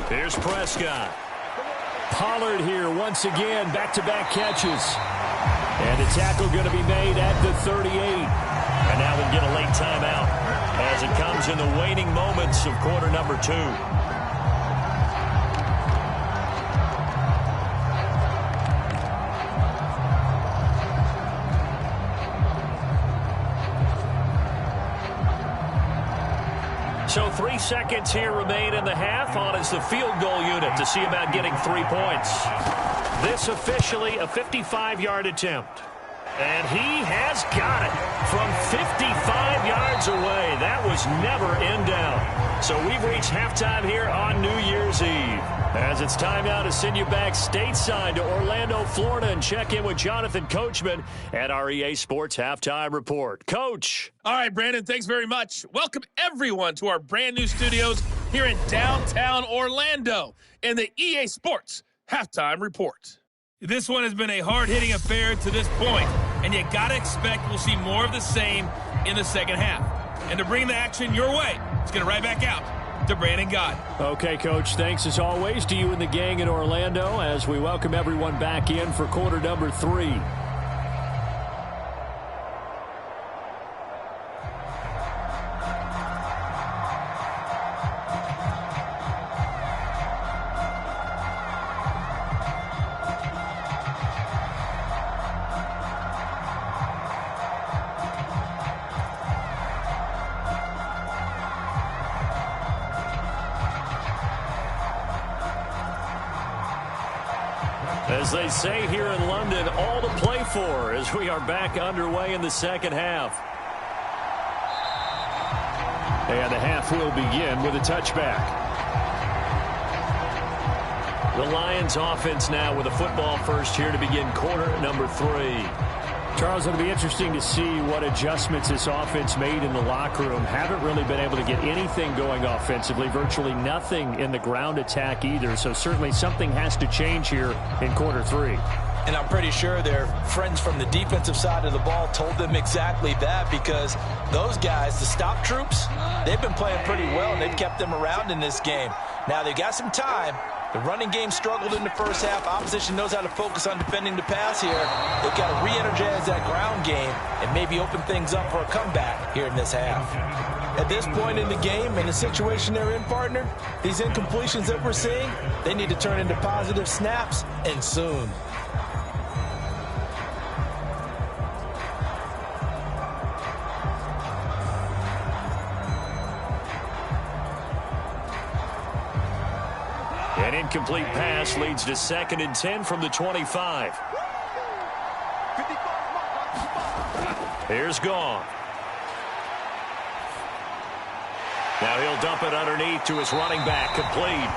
Here's Prescott. Pollard here once again, back-to-back catches. And a tackle going to be made at the 38. And now we'll get a late timeout as it comes in the waning moments of quarter number 2. So 3 seconds here remain in the half. On is the field goal unit to see about getting 3 points. This officially a 55-yard attempt. And he has got it from 55 yards away. That was never in doubt. So we've reached halftime here on New Year's Eve. As it's time now to send you back stateside to Orlando, Florida, and check in with Jonathan Coachman at our EA Sports Halftime Report. Coach. All right, Brandon, thanks very much. Welcome, everyone, to our brand new studios here in downtown Orlando in the EA Sports Halftime Report. This one has been a hard-hitting affair to this point, and you got to expect we'll see more of the same in the second half. And to bring the action your way, let's get it right back out to Brandon God. Okay, Coach, thanks as always to you and the gang in Orlando as we welcome everyone back in for quarter number 3. As they say here in London, all to play for as we are back underway in the second half. And the half will begin with a touchback. The Lions offense now with a football first here to begin quarter number 3. Charles, it'll be interesting to see what adjustments this offense made in the locker room. Haven't really been able to get anything going offensively, virtually nothing in the ground attack either. So certainly something has to change here in quarter 3. And I'm pretty sure their friends from the defensive side of the ball told them exactly that, because those guys, the stop troops, they've been playing pretty well, and they've kept them around in this game. Now, they got some time. The running game struggled in the first half. Opposition knows how to focus on defending the pass here. They've got to re-energize that ground game and maybe open things up for a comeback here in this half. At this point in the game and the situation they're in, partner, these incompletions that we're seeing, they need to turn into positive snaps, and soon. An incomplete pass leads to 2nd and 10 from the 25. Here's Goff. Now he'll dump it underneath to his running back, complete.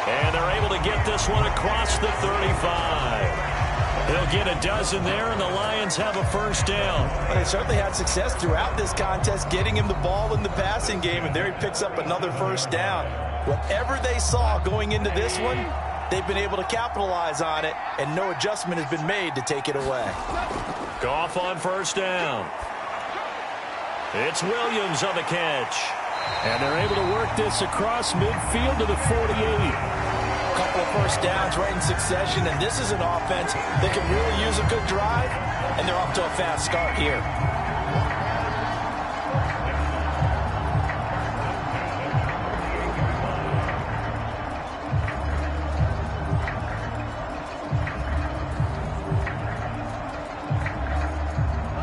And they're able to get this one across the 35. They'll get a dozen there, and the Lions have a first down. Well, they certainly had success throughout this contest, getting him the ball in the passing game, and there he picks up another first down. Whatever they saw going into this one, they've been able to capitalize on it, and no adjustment has been made to take it away. Goff on first down. It's Williams on the catch. And they're able to work this across midfield to the 48. A couple of first downs right in succession, and this is an offense that can really use a good drive, and they're off to a fast start here.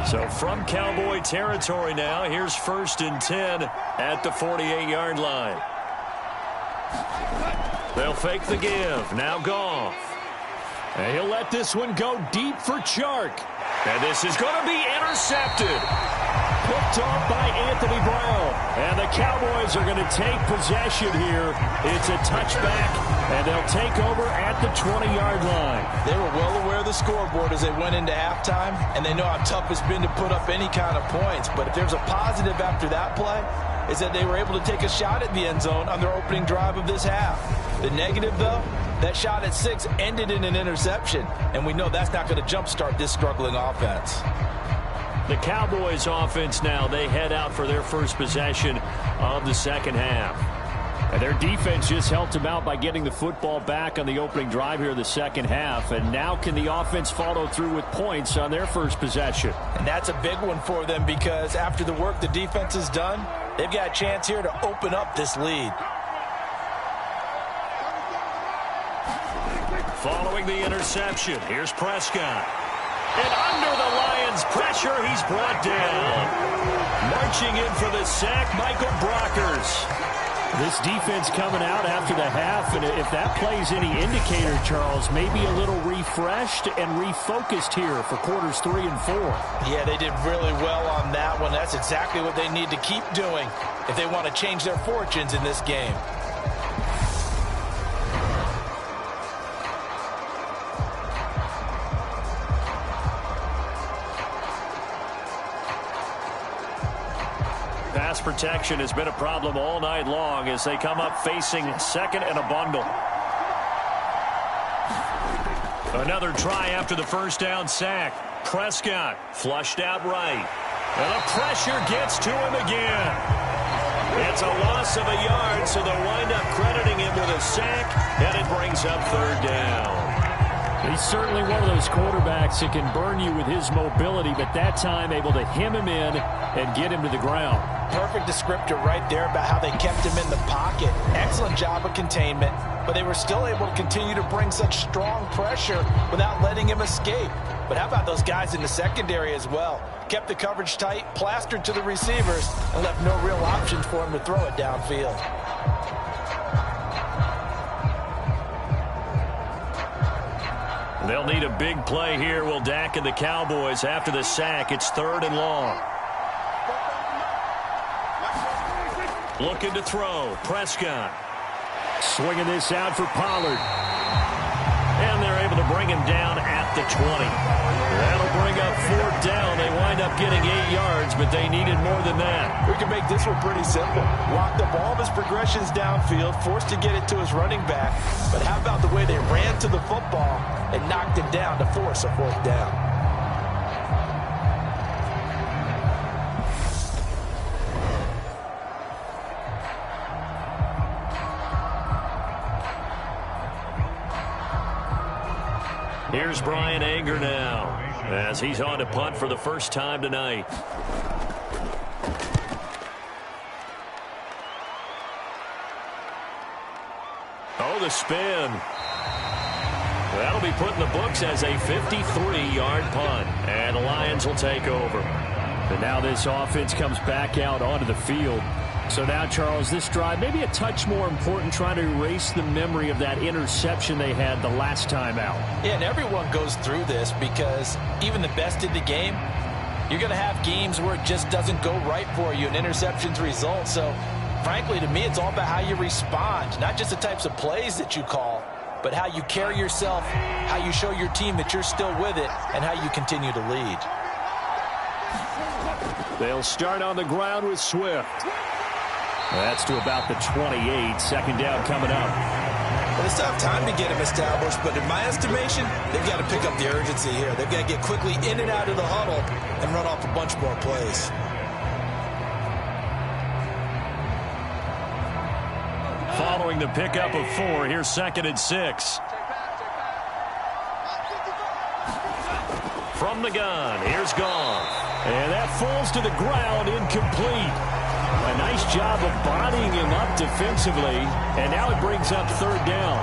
So from Cowboy territory now, here's 1st and 10 at the 48-yard line. They'll fake the give. Now Goff. And he'll let this one go deep for Chark. And this is going to be intercepted. Picked off by Anthony Brown. And the Cowboys are going to take possession here. It's a touchback, and they'll take over at the 20-yard line. They were well aware of the scoreboard as they went into halftime, and they know how tough it's been to put up any kind of points. But if there's a positive after that play, is that they were able to take a shot at the end zone on their opening drive of this half. The negative, though, that shot at 6 ended in an interception, and we know that's not going to jumpstart this struggling offense. The Cowboys offense now, they head out for their first possession of the second half. And their defense just helped them out by getting the football back on the opening drive here in the second half. And now can the offense follow through with points on their first possession? And that's a big one for them, because after the work the defense has done, they've got a chance here to open up this lead. Following the interception, here's Prescott. And under the Lions' pressure, he's brought down. Marching in for the sack, Michael Brockers. This defense coming out after the half, and if that plays any indicator, Charles, maybe a little refreshed and refocused here for quarters 3 and 4. Yeah, they did really well on that one. That's exactly what they need to keep doing if they want to change their fortunes in this game. Pass protection has been a problem all night long as they come up facing 2nd and a bundle. Another try after the first down sack. Prescott flushed out right. And the pressure gets to him again. It's a loss of a yard, so they'll wind up crediting him with a sack, and it brings up 3rd down. He's certainly one of those quarterbacks that can burn you with his mobility, but that time able to hem him in and get him to the ground. Perfect descriptor right there about how they kept him in the pocket. Excellent job of containment, but they were still able to continue to bring such strong pressure without letting him escape. But how about those guys in the secondary as well? Kept the coverage tight, plastered to the receivers, and left no real options for him to throw it downfield. They'll need a big play here. Will Dak and the Cowboys after the sack. It's 3rd and long. Looking to throw. Prescott. Swinging this out for Pollard. And they're able to bring him down at the 20. That'll bring up 4th down. They wind up getting 8 yards, but they needed more than that. We can make this one pretty simple. Locked up all of his progressions downfield, forced to get it to his running back. But how about the way they ran to the football and knocked him down to force a 4th down? Here's Brian Anger now as he's on to punt for the first time tonight. Oh, the spin. That'll be put in the books as a 53-yard punt. And the Lions will take over. And now this offense comes back out onto the field. So now, Charles, this drive maybe a touch more important, trying to erase the memory of that interception they had the last time out. Yeah, and everyone goes through this because even the best in the game, you're going to have games where it just doesn't go right for you and interceptions result. So, frankly, to me, it's all about how you respond, not just the types of plays that you call, but how you carry yourself, how you show your team that you're still with it, and how you continue to lead. They'll start on the ground with Swift. That's to about the 28. 2nd down coming up. Well, they still have time to get him established, but in my estimation, they've got to pick up the urgency here. They've got to get quickly in and out of the huddle and run off a bunch more plays. Following the pickup of 4, here's 2nd and 6. From the gun, here's Goff. And that falls to the ground, incomplete. A nice job of bodying him up defensively, and now it brings up 3rd down.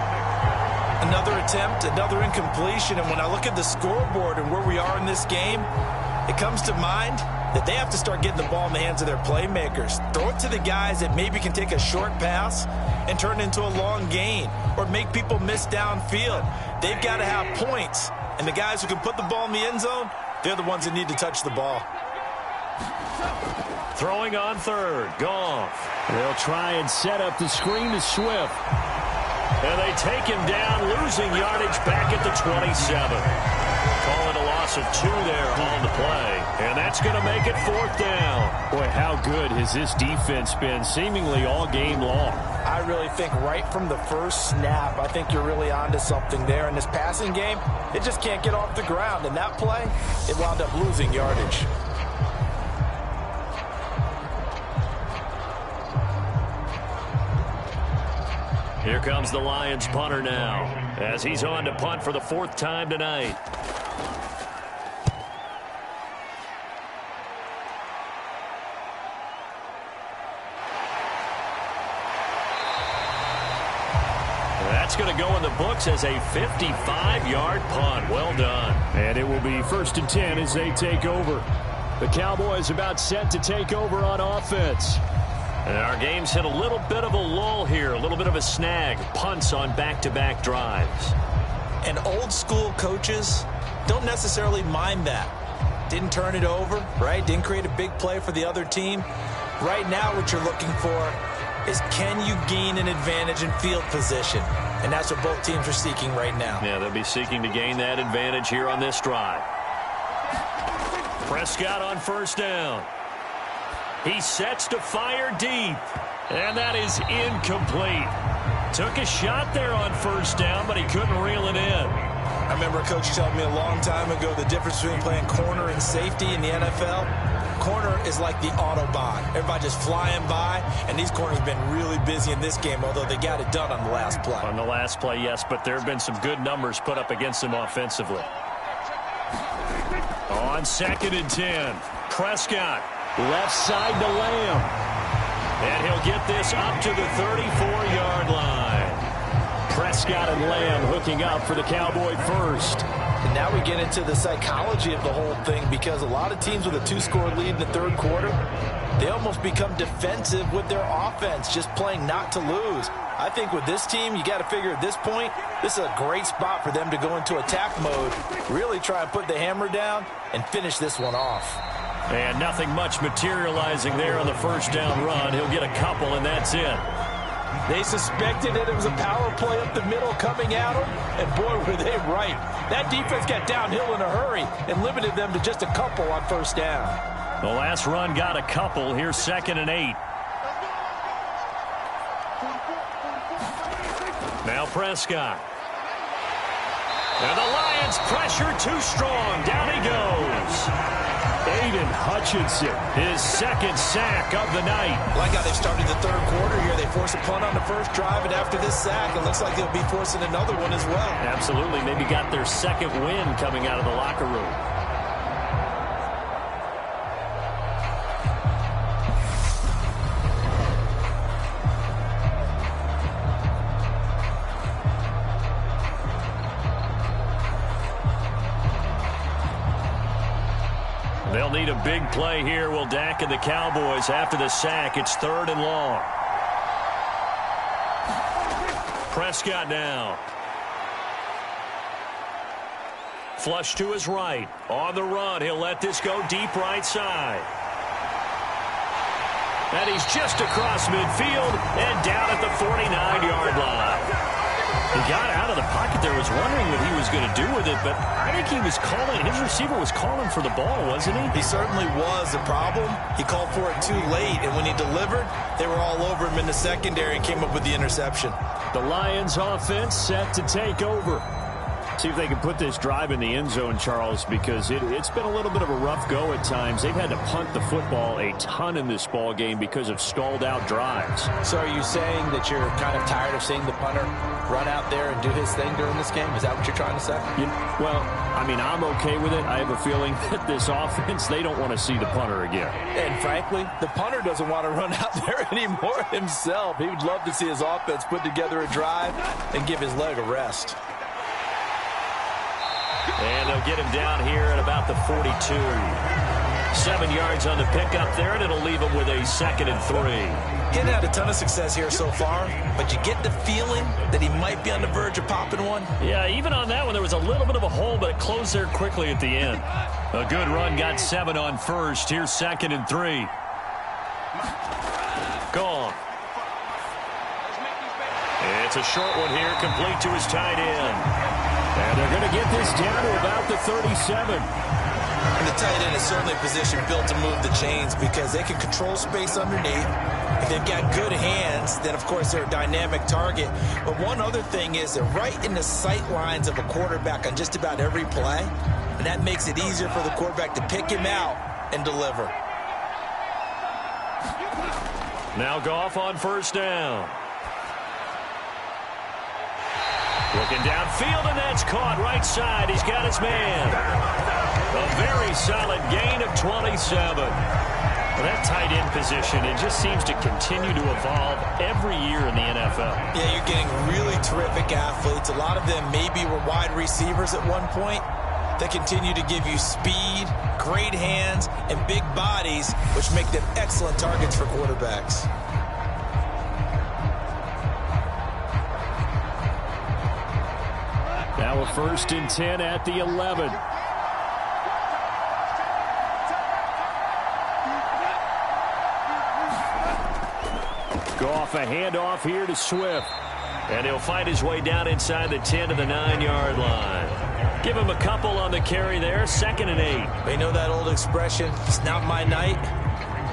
Another attempt, another incompletion, and when I look at the scoreboard and where we are in this game, it comes to mind that they have to start getting the ball in the hands of their playmakers. Throw it to the guys that maybe can take a short pass and turn it into a long gain or make people miss downfield. They've got to have points, and the guys who can put the ball in the end zone, they're the ones that need to touch the ball. Throwing on 3rd, Goff. They'll try and set up the screen to Swift. And they take him down, losing yardage back at the 27. Call it a loss of 2 there on the play. And that's going to make it 4th down. Boy, how good has this defense been seemingly all game long? I really think right from the first snap, I think you're really onto something there. In this passing game, it just can't get off the ground. And that play, it wound up losing yardage. Here comes the Lions punter now as he's on to punt for the 4th time tonight. That's going to go in the books as a 55-yard punt. Well done. And it will be 1st and 10 as they take over. The Cowboys about set to take over on offense. And our game's hit a little bit of a lull here, a little bit of a snag. Punts on back-to-back drives. And old-school coaches don't necessarily mind that. Didn't turn it over, right? Didn't create a big play for the other team. Right now what you're looking for is can you gain an advantage in field position? And that's what both teams are seeking right now. Yeah, they'll be seeking to gain that advantage here on this drive. Prescott on 1st down. He sets to fire deep. And that is incomplete. Took a shot there on 1st down, but he couldn't reel it in. I remember a coach telling me a long time ago the difference between playing corner and safety in the NFL. Corner is like the Autobahn. Everybody just flying by, and these corners have been really busy in this game, although they got it done on the last play. On the last play, yes, but there have been some good numbers put up against them offensively. On 2nd and 10, Prescott. Left side to Lamb. And he'll get this up to the 34-yard line. Prescott and Lamb hooking up for the Cowboy first. And now we get into the psychology of the whole thing because a lot of teams with a 2-score lead in the 3rd quarter, they almost become defensive with their offense, just playing not to lose. I think with this team, you got to figure at this point, this is a great spot for them to go into attack mode, really try and put the hammer down and finish this one off. And nothing much materializing there on the first down run. He'll get a couple, and that's it. They suspected it was a power play up the middle coming at them, and boy, were they right. That defense got downhill in a hurry and limited them to just a couple on first down. The last run got a couple. Here's 2nd and 8. Now Prescott. And the Lions pressure too strong. Down he goes. Aiden Hutchinson, his 2nd sack of the night. Like how they started the 3rd quarter here. They forced a punt on the first drive, and after this sack, it looks like they'll be forcing another one as well. Absolutely. Maybe got their 2nd win coming out of the locker room. They'll need a big play here. Will Dak and the Cowboys after the sack. It's 3rd and long. Prescott now. Flush to his right. On the run. He'll let this go deep right side. And he's just across midfield and down at the 49-yard line. He got out of the pocket there, was wondering what he was going to do with it, but I think he was calling, his receiver was calling for the ball, wasn't he? He certainly was. The problem, he called for it too late, and when he delivered, they were all over him in the secondary and came up with the interception. The Lions offense set to take over. See if they can put this drive in the end zone, Charles, because it's been a little bit of a rough go at times. They've had to punt the football a ton in this ball game because of stalled-out drives. So are you saying that you're kind of tired of seeing the punter run out there and do his thing during this game? Is that what you're trying to say? Well, I mean, I'm okay with it. I have a feeling that this offense, they don't want to see the punter again. And frankly, the punter doesn't want to run out there anymore himself. He would love to see his offense put together a drive and give his leg a rest. And they'll get him down here at about the 42. 7 yards on the pickup there, and it'll leave him with a 2nd and 3. Getting had a ton of success here so far, but you get the feeling that he might be on the verge of popping one. Yeah, even on that one, there was a little bit of a hole, but it closed there quickly at the end. A good run, got 7 on first. Here's 2nd and 3. Gone. It's a short one here, complete to his tight end. And they're going to get this down to about the 37. And the tight end is certainly a position built to move the chains because they can control space underneath. If they've got good hands, then, of course, they're a dynamic target. But one other thing is they're right in the sight lines of a quarterback on just about every play. And that makes it easier for the quarterback to pick him out and deliver. Now Goff on first down. Looking downfield, and that's caught right side. He's got his man. A very solid gain of 27. Well, that tight end position, it just seems to continue to evolve every year in the NFL. Yeah, you're getting really terrific athletes. A lot of them maybe were wide receivers at one point. They continue to give you speed, great hands, and big bodies, which make them excellent targets for quarterbacks. Now a 1st and 10 at the 11. Goff, a handoff here to Swift. And he'll fight his way down inside the 10 to the 9-yard line. Give him a couple on the carry there. 2nd and 8. They know that old expression, it's not my night.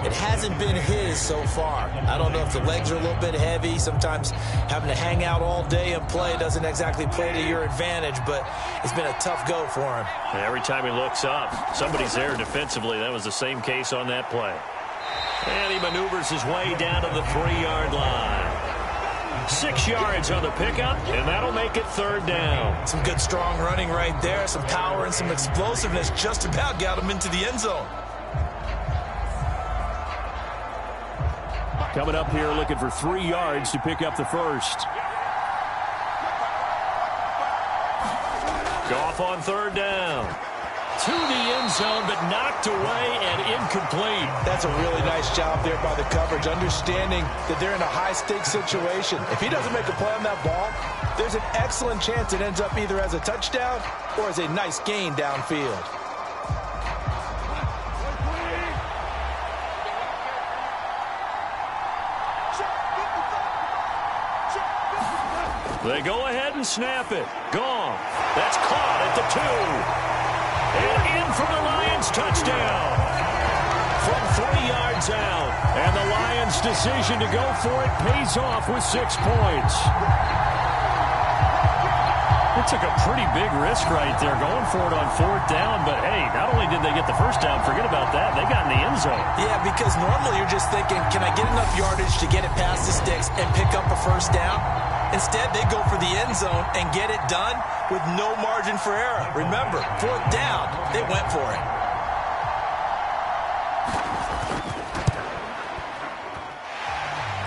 It hasn't been his so far. I don't know if the legs are a little bit heavy. Sometimes having to hang out all day and play doesn't exactly play to your advantage, but it's been a tough go for him. And every time he looks up, somebody's there defensively. That was the same case on that play. And he maneuvers his way down to the 3-yard line. 6 yards on the pickup, and that'll make it 3rd down. Some good strong running right there. Some power and some explosiveness just about got him into the end zone. Coming up here looking for 3 yards to pick up the first. Goff on 3rd down. to the end zone, but knocked away and incomplete. That's a really nice job there by the coverage, understanding that they're in a high-stakes situation. If he doesn't make a play on that ball, there's an excellent chance it ends up either as a touchdown or as a nice gain downfield. They go ahead and snap it. Gone. That's caught at the 2. And in for the Lions touchdown. From 3 yards out. And the Lions' decision to go for it pays off with 6 points. They took a pretty big risk right there going for it on 4th down. But, hey, not only did they get the first down, forget about that, they got in the end zone. Yeah, because normally you're just thinking, can I get enough yardage to get it past the sticks and pick up a first down? Instead, they go for the end zone and get it done with no margin for error. Remember, 4th down, they went for it.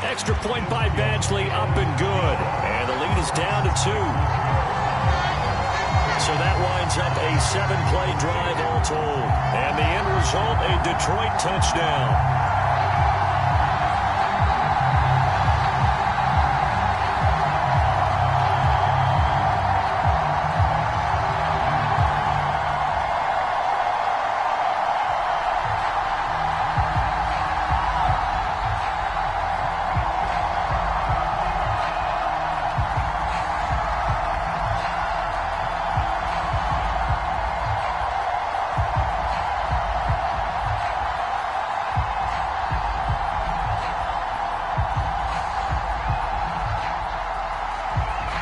Extra point by Badgley, up and good. And the lead is down to 2. So that winds up a 7-play drive all told. And the end result, a Detroit touchdown.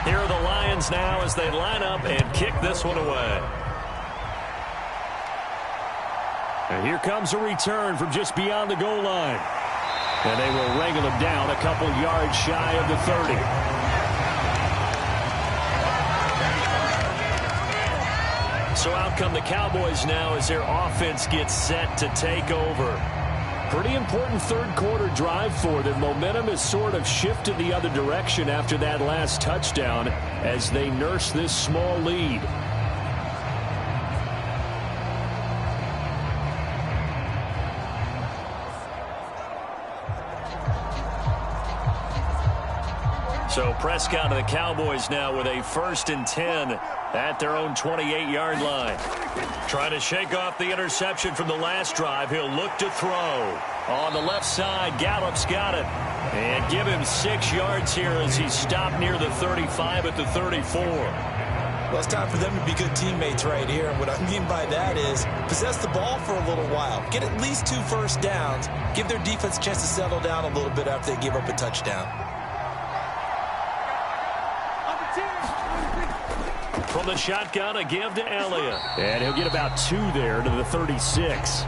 Here are the Lions now as they line up and kick this one away. And here comes a return from just beyond the goal line. And they will wrangle him down a couple yards shy of the 30. So out come the Cowboys now as their offense gets set to take over. Pretty important third quarter drive for them. Momentum has sort of shifted the other direction after that last touchdown as they nurse this small lead. So Prescott and the Cowboys now with a 1st and 10 at their own 28-yard line. Trying to shake off the interception from the last drive. He'll look to throw. On the left side, Gallup's got it. And give him 6 yards here as he's stopped near the 35 at the 34. Well, it's time for them to be good teammates right here. And what I mean by that is possess the ball for a little while. Get at least 2 first downs. Give their defense a chance to settle down a little bit after they give up a touchdown. From the shotgun, a give to Elliott. And he'll get about 2 there to the 36.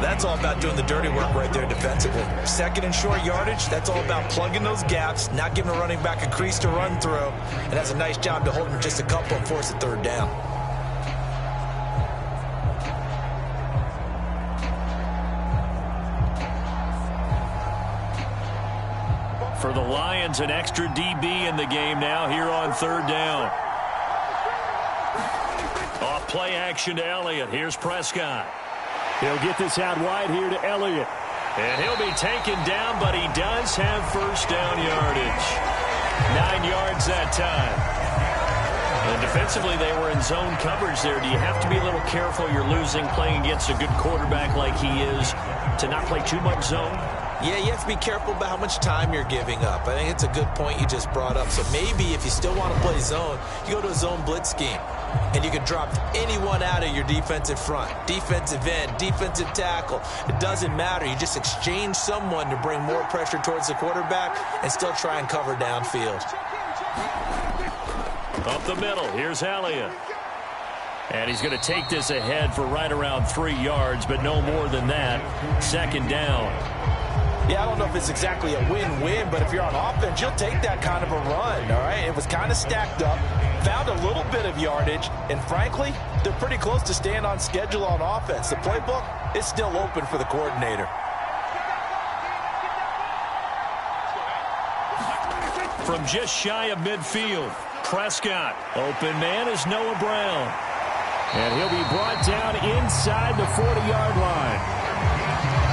That's all about doing the dirty work right there defensively. 2nd and short yardage, that's all about plugging those gaps, not giving a running back a crease to run through. And that's a nice job to hold him just a couple and force a 3rd down. For the Lions, an extra DB in the game now here on 3rd down. Off play action to Elliott. Here's Prescott. He'll get this out wide here to Elliott. And he'll be taken down, but he does have first down yardage. 9 yards that time. And defensively, they were in zone coverage there. Do you have to be a little careful? You're losing, playing against a good quarterback like he is, to not play too much zone? Yeah, you have to be careful about how much time you're giving up. I think it's a good point you just brought up. So maybe if you still want to play zone, you go to a zone blitz scheme. And you can drop anyone out of your defensive front. Defensive end, defensive tackle. It doesn't matter. You just exchange someone to bring more pressure towards the quarterback and still try and cover downfield. Up the middle, here's Elliott. And he's going to take this ahead for right around 3 yards, but no more than that. 2nd down. Yeah, I don't know if it's exactly a win-win, but if you're on offense, you'll take that kind of a run, all right? It was kind of stacked up, found a little bit of yardage, and frankly, they're pretty close to staying on schedule on offense. The playbook is still open for the coordinator. From just shy of midfield, Prescott. Open man is Noah Brown. And he'll be brought down inside the 40-yard line.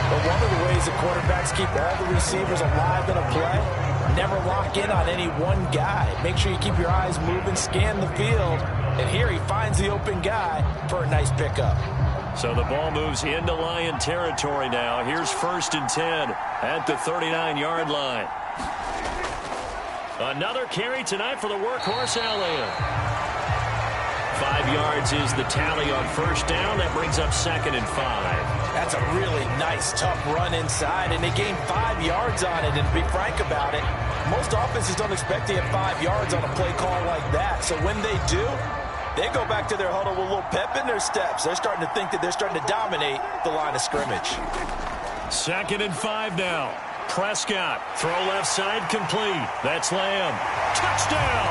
But one of the ways the quarterbacks keep all the receivers alive in a play, never lock in on any one guy. Make sure you keep your eyes moving, scan the field. And here he finds the open guy for a nice pickup. So the ball moves into Lion territory now. Here's 1st and 10 at the 39-yard line. Another carry tonight for the workhorse, Allen. 5 yards is the tally on 1st down. That brings up 2nd and 5. That's a really nice, tough run inside, and they gained 5 yards on it. And to be frank about it, most offenses don't expect to get 5 yards on a play call like that. So when they do, they go back to their huddle with a little pep in their steps. They're starting to think that they're starting to dominate the line of scrimmage. 2nd and 5 now. Prescott, throw left side complete. That's Lamb. Touchdown!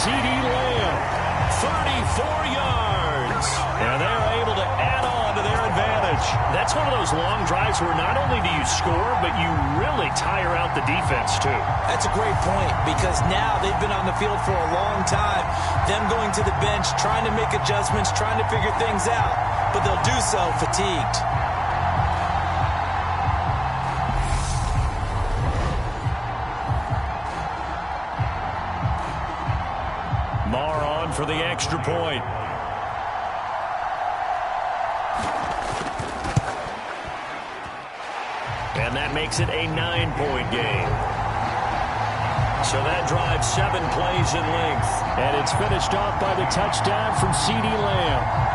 C.D. Lamb, 34 yards. And they're able to add on to their advantage. That's one of those long drives where not only do you score, but you really tire out the defense, too. That's a great point, because now they've been on the field for a long time. Them going to the bench, trying to make adjustments, trying to figure things out, but they'll do so fatigued. For the extra point. And that makes it a 9-point game. So that drives 7 plays in length. And it's finished off by the touchdown from C.D. Lamb.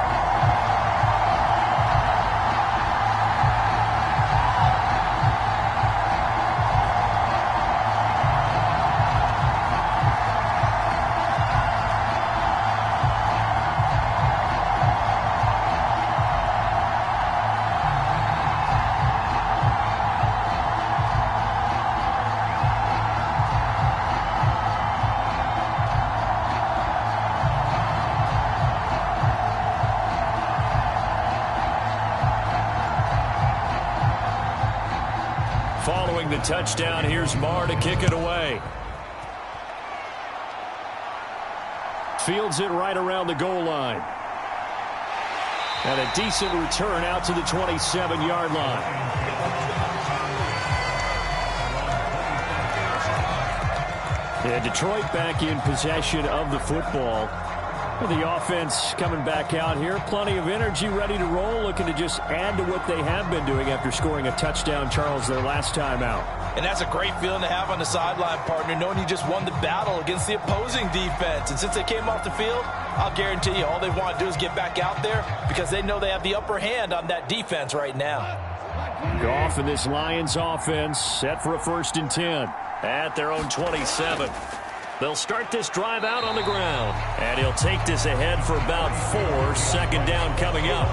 Following the touchdown, here's Marr to kick it away. Fields it right around the goal line. And a decent return out to the 27-yard line. Yeah, Detroit back in possession of the football. The offense coming back out here. Plenty of energy, ready to roll, looking to just add to what they have been doing after scoring a touchdown, Charles, their last time out. And that's a great feeling to have on the sideline, partner, knowing you just won the battle against the opposing defense. And since they came off the field, I'll guarantee you all they want to do is get back out there because they know they have the upper hand on that defense right now. Goff and this Lions offense set for a 1st and 10. At their own 27. They'll start this drive out on the ground. And he'll take this ahead for about 4. 2nd down coming up.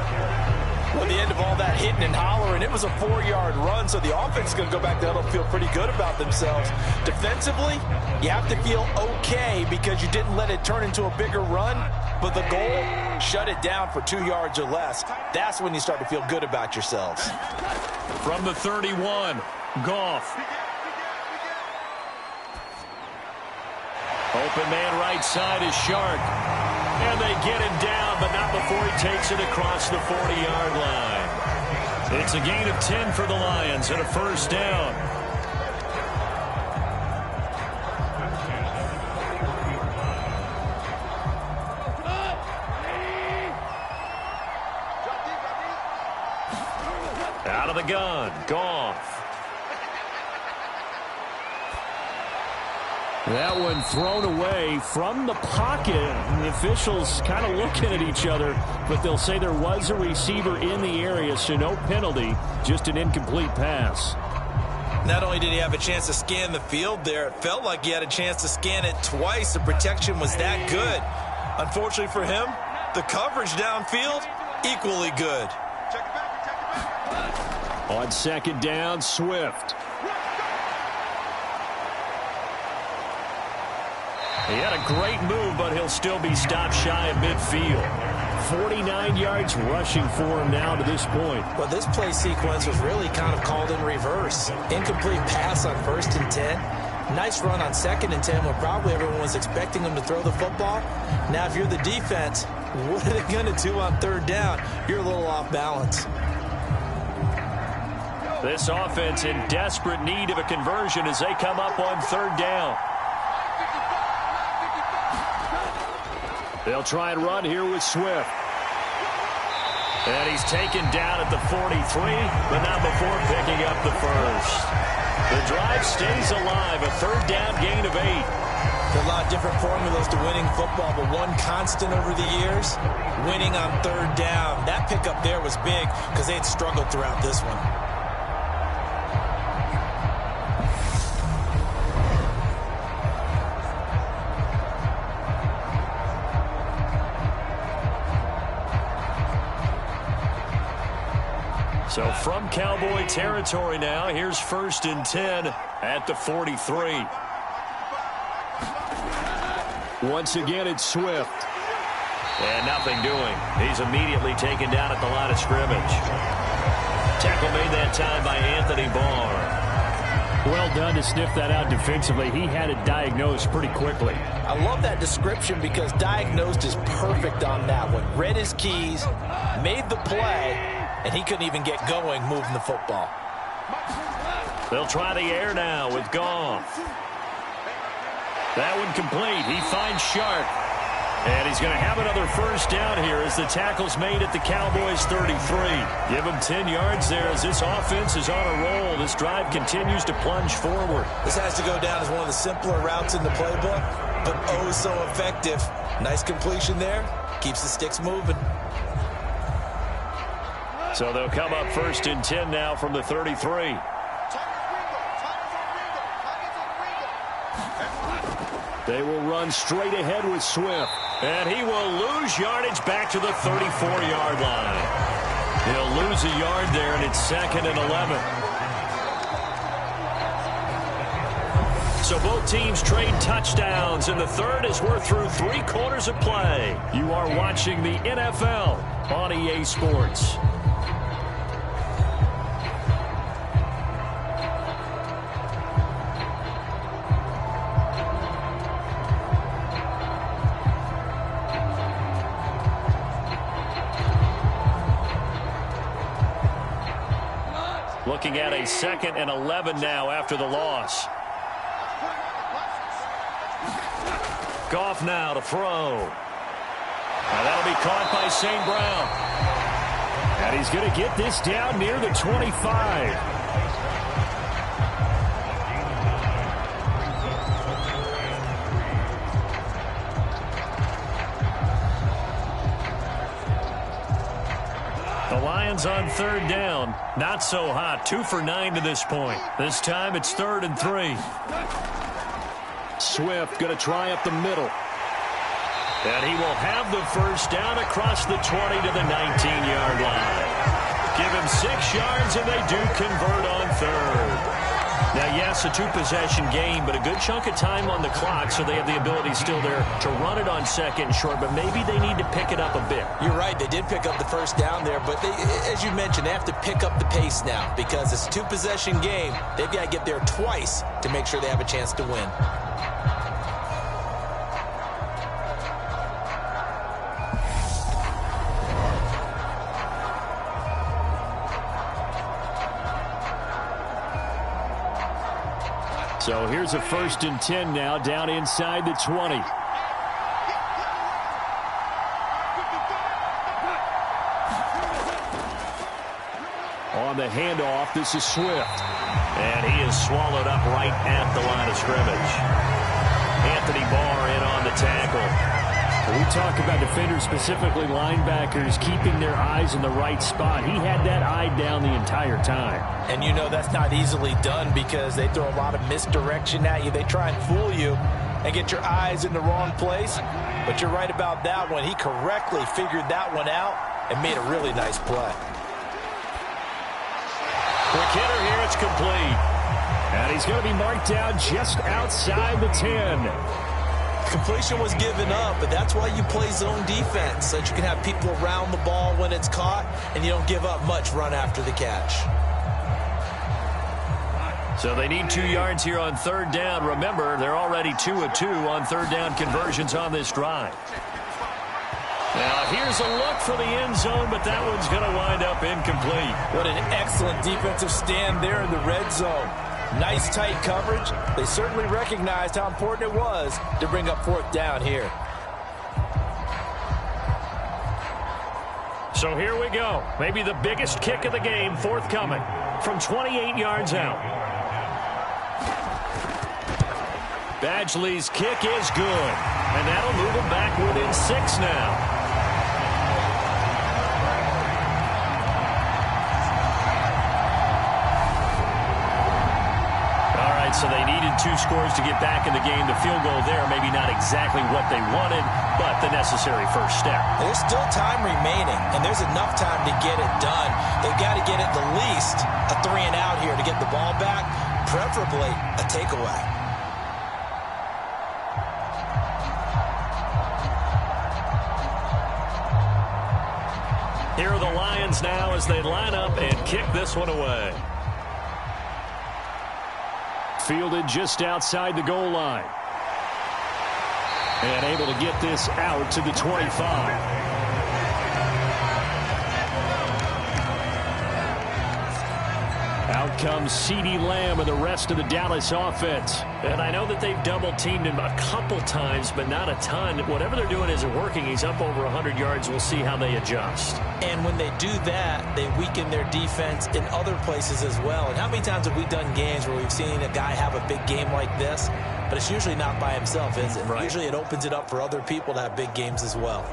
Well, at the end of all that hitting and hollering, it was a 4-yard run, so the offense is going to go back to huddle and feel pretty good about themselves. Defensively, you have to feel okay because you didn't let it turn into a bigger run, but the goal, shut it down for 2 yards or less. That's when you start to feel good about yourselves. From the 31, Goff. Open man right side is Shark. And they get him down, but not before he takes it across the 40-yard line. It's a gain of 10 for the Lions and a 1st down. Out of the gun, Goff. That one thrown away from the pocket. And the officials kind of looking at each other, but they'll say there was a receiver in the area, so no penalty, just an incomplete pass. Not only did he have a chance to scan the field there, it felt like he had a chance to scan it twice. The protection was that good. Unfortunately for him, the coverage downfield, equally good. On 2nd down, Swift. He had a great move, but he'll still be stopped shy of midfield. 49 yards rushing for him now to this point. Well, this play sequence was really kind of called in reverse. Incomplete pass on 1st and 10. Nice run on 2nd and 10 when probably everyone was expecting him to throw the football. Now, if you're the defense, What are they going to do on third down? You're a little off balance. This offense in desperate need of a conversion as they come up on third down. They'll try and run here with Swift. And he's taken down at the 43, but not before picking up the first. The drive stays alive, a third down gain of 8. There are a lot of different formulas to winning football, but one constant over the years, winning on third down. That pickup there was big because they had struggled throughout this one. So from Cowboy territory now, here's 1st and 10 at the 43. Once again, it's Swift. And nothing doing. He's immediately taken down at the line of scrimmage. Tackle made that time by Anthony Barr. Well done to sniff that out defensively. He had it diagnosed pretty quickly. I love that description because diagnosed is perfect on that one. Read his keys, made the play, and he couldn't even get going moving the football. They'll try the air now with Goff. That one complete. He finds Sharp. And he's going to have another first down here as the tackle's made at the Cowboys 33. Give him 10 yards there as this offense is on a roll. This drive continues to plunge forward. This has to go down as one of the simpler routes in the playbook, but oh so effective. Nice completion there. Keeps the sticks moving. So they'll come up 1st and 10 now from the 33. They will run straight ahead with Swift. And he will lose yardage back to the 34-yard line. He'll lose a yard there, and it's 2nd and 11. So both teams trade touchdowns, and the third as we're through 3 quarters of play. You are watching the NFL on EA Sports. Looking at a 2nd and 11 now after the loss. Goff now to throw. Now that'll be caught by St. Brown. And he's going to get this down near the 25. The Lions on third down. Not so hot. 2 for 9 to this point. This time it's 3rd and 3. Swift going to try up the middle. And he will have the first down across the 20 to the 19-yard line. Give him 6 yards, and they do convert on third. Now, yes, a 2-possession game, but a good chunk of time on the clock, so they have the ability still there to run it on 2nd and short, but maybe they need to pick it up a bit. You're right. They did pick up the first down there, but they, as you mentioned, they have to pick up the pace now because it's a 2-possession game. They've got to get there twice to make sure they have a chance to win. So here's a 1st and 10 now down inside the 20. On the handoff, this is Swift. And he is swallowed up right at the line of scrimmage. Anthony Barr in on the tackle. We talk about defenders, specifically linebackers, keeping their eyes in the right spot. He had that eye down the entire time. And you know that's not easily done because they throw a lot of misdirection at you. They try and fool you and get your eyes in the wrong place. But you're right about that one. He correctly figured that one out and made a really nice play. Quick hitter here, it's complete. And he's going to be marked down just outside the 10. Completion was given up, but that's why you play zone defense, so that you can have people around the ball when it's caught, and you don't give up much run after the catch. So they need 2 yards here on third down. Remember, they're already 2 of 2 on third down conversions on this drive. Now, here's a look for the end zone, but that one's going to wind up incomplete. What an excellent defensive stand there in the red zone. Nice tight coverage. They certainly recognized how important it was to bring up fourth down here. So here we go. Maybe the biggest kick of the game forthcoming from 28 yards out. Badgley's kick is good, and that'll move them back within 6 now. So they needed 2 scores to get back in the game. The field goal there, maybe not exactly what they wanted, but the necessary first step. There's still time remaining, and there's enough time to get it done. They've got to get at the least a 3-and-out here to get the ball back, preferably a takeaway. Here are the Lions now as they line up and kick this one away. Fielded just outside the goal line. And able to get this out to the 25. Out comes CeeDee Lamb and the rest of the Dallas offense. And I know that they've double-teamed him a couple times, but not a ton. Whatever they're doing isn't working. He's up over 100 yards. We'll see how they adjust. And when they do that, they weaken their defense in other places as well. And how many times have we done games where we've seen a guy have a big game like this? But it's usually not by himself, is it? Right. Usually it opens it up for other people to have big games as well.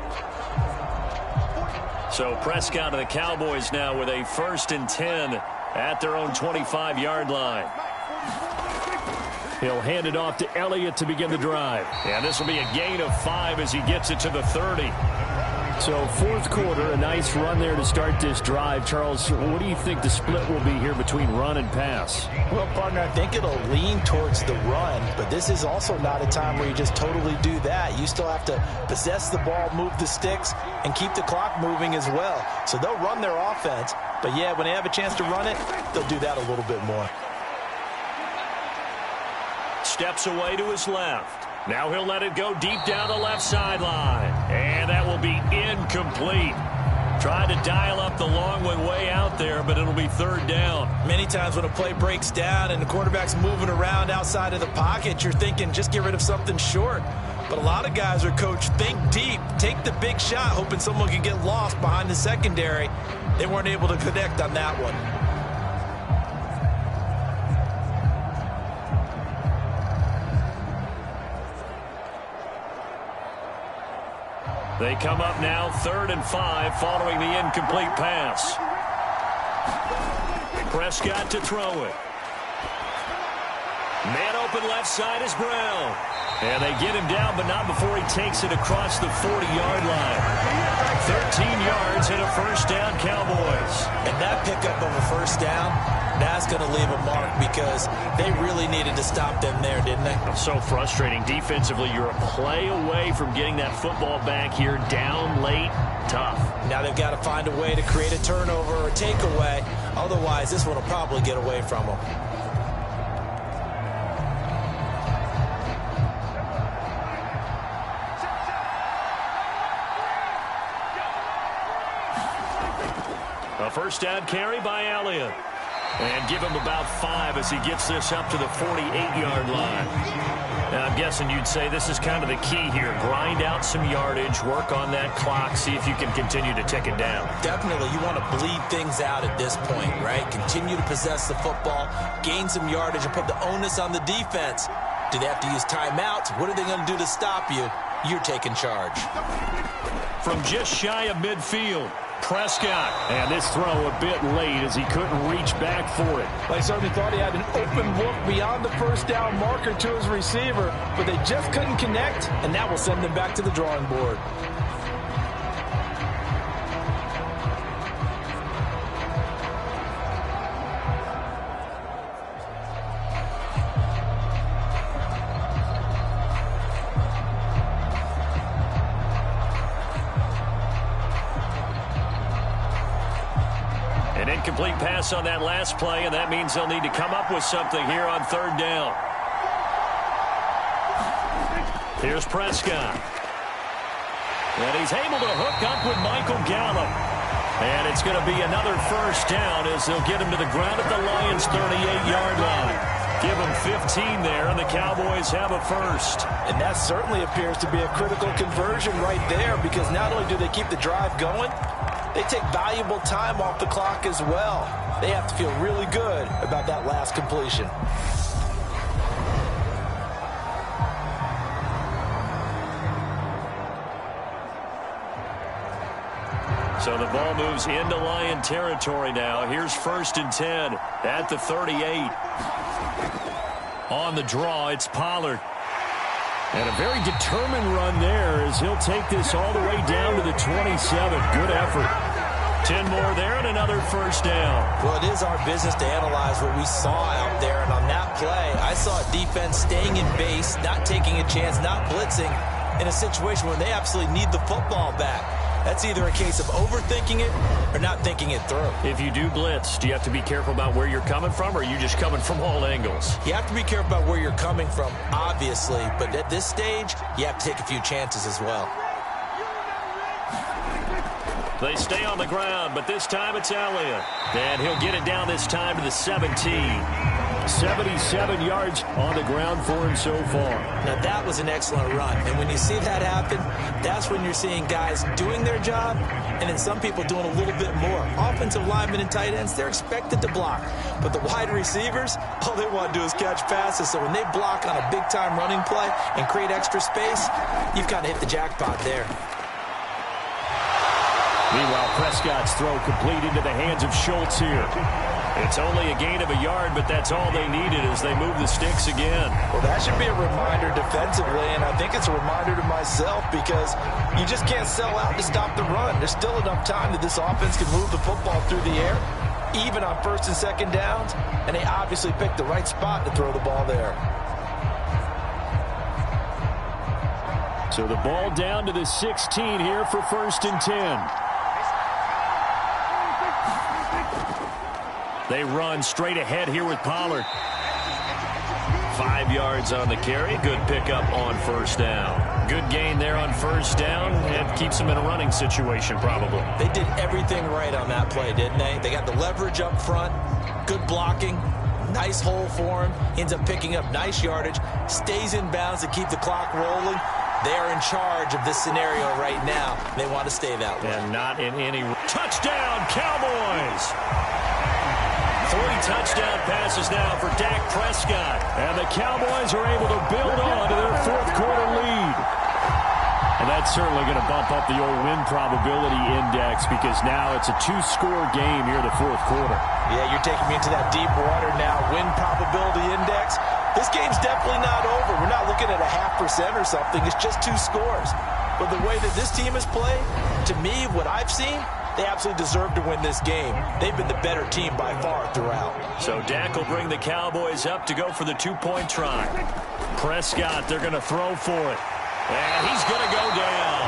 So Prescott and the Cowboys now with a 1st and 10 at their own 25-yard line. He'll hand it off to Elliott to begin the drive. And this will be a gain of 5 as he gets it to the 30. So fourth quarter, a nice run there to start this drive. Charles, what do you think the split will be here between run and pass? Well, partner, I think it'll lean towards the run, but this is also not a time where you just totally do that. You still have to possess the ball, move the sticks, and keep the clock moving as well. So they'll run their offense, but yeah, when they have a chance to run it, they'll do that a little bit more. Steps away to his left. Now he'll let it go deep down the left sideline. And that will be incomplete. Trying to dial up the long one way out there, but it'll be 3rd down. Many times when a play breaks down and the quarterback's moving around outside of the pocket, you're thinking just get rid of something short. But a lot of guys are coached, think deep, take the big shot, hoping someone can get lost behind the secondary. They weren't able to connect on that one. They come up now 3rd and 5 following the incomplete pass. Prescott to throw it. Man open left side is Brown. And they get him down, but not before he takes it across the 40-yard line. 13 yards and a 1st down, Cowboys. And that pickup of a 1st down, that's going to leave a mark because they really needed to stop them there, didn't they? So frustrating. Defensively, you're a play away from getting that football back here down late. Tough. Now they've got to find a way to create a turnover or takeaway. Otherwise, this one will probably get away from them. A 1st down carry by Elliott. And give him about 5 as he gets this up to the 48-yard line. Now, I'm guessing you'd say this is kind of the key here. Grind out some yardage, work on that clock, see if you can continue to tick it down. Definitely. You want to bleed things out at this point, right? Continue to possess the football, gain some yardage, and put the onus on the defense. Do they have to use timeouts? What are they going to do to stop you? You're taking charge. From just shy of midfield, Prescott. And this throw a bit late as he couldn't reach back for it. I certainly thought he had an open look beyond the 1st down marker to his receiver, but they just couldn't connect, and that will send them back to the drawing board. An incomplete pass on that last play, and that means they'll need to come up with something here on 3rd down. Here's Prescott. And he's able to hook up with Michael Gallup. And it's going to be another first down as they'll get him to the ground at the Lions' 38-yard line. Give him 15 there, and the Cowboys have a first. And that certainly appears to be a critical conversion right there, because not only do they keep the drive going, they take valuable time off the clock as well. They have to feel really good about that last completion. So the ball moves into Lion territory now. Here's 1st and 10 at the 38. On the draw, it's Pollard. And a very determined run there as he'll take this all the way down to the 27. Good effort. 10 more there and another first down. Well, it is our business to analyze what we saw out there. And on that play, I saw a defense staying in base, not taking a chance, not blitzing in a situation where they absolutely need the football back. That's either a case of overthinking it or not thinking it through. If you do blitz, do you have to be careful about where you're coming from, or are you just coming from all angles? You have to be careful about where you're coming from, obviously. But at this stage, you have to take a few chances as well. They stay on the ground, but this time it's Elliott. And he'll get it down this time to the 17. 77 yards on the ground for him so far. Now, that was an excellent run. And when you see that happen, that's when you're seeing guys doing their job and then some people doing a little bit more. Offensive linemen and tight ends, they're expected to block. But the wide receivers, all they want to do is catch passes. So when they block on a big-time running play and create extra space, you've kind of hit the jackpot there. Meanwhile, Prescott's throw complete into the hands of Schultz here. It's only a gain of a yard, but that's all they needed as they move the sticks again. Well, that should be a reminder defensively, and I think it's a reminder to myself because you just can't sell out to stop the run. There's still enough time that this offense can move the football through the air, even on 1st and 2nd downs, and they obviously picked the right spot to throw the ball there. So the ball down to the 16 here for 1st and 10. They run straight ahead here with Pollard. 5 yards on the carry. Good pickup on 1st down. Good gain there on 1st down and keeps them in a running situation probably. They did everything right on that play, didn't they? They got the leverage up front, good blocking, nice hole for him, ends up picking up nice yardage, stays in bounds to keep the clock rolling. They are in charge of this scenario right now. They want to stay that way. And not in any touchdown, Cowboys! 3 touchdown passes now for Dak Prescott. And the Cowboys are able to build on to their 4th quarter lead. And that's certainly going to bump up the old win probability index because now it's a 2-score game here in the 4th quarter. Yeah, you're taking me into that deep water now. Win probability index. This game's definitely not over. We're not looking at a 0.5% or something. It's just 2 scores. But the way that this team has played, to me, what I've seen, they absolutely deserve to win this game. They've been the better team by far throughout. So Dak will bring the Cowboys up to go for the 2-point try. Prescott, they're going to throw for it. And he's going to go down.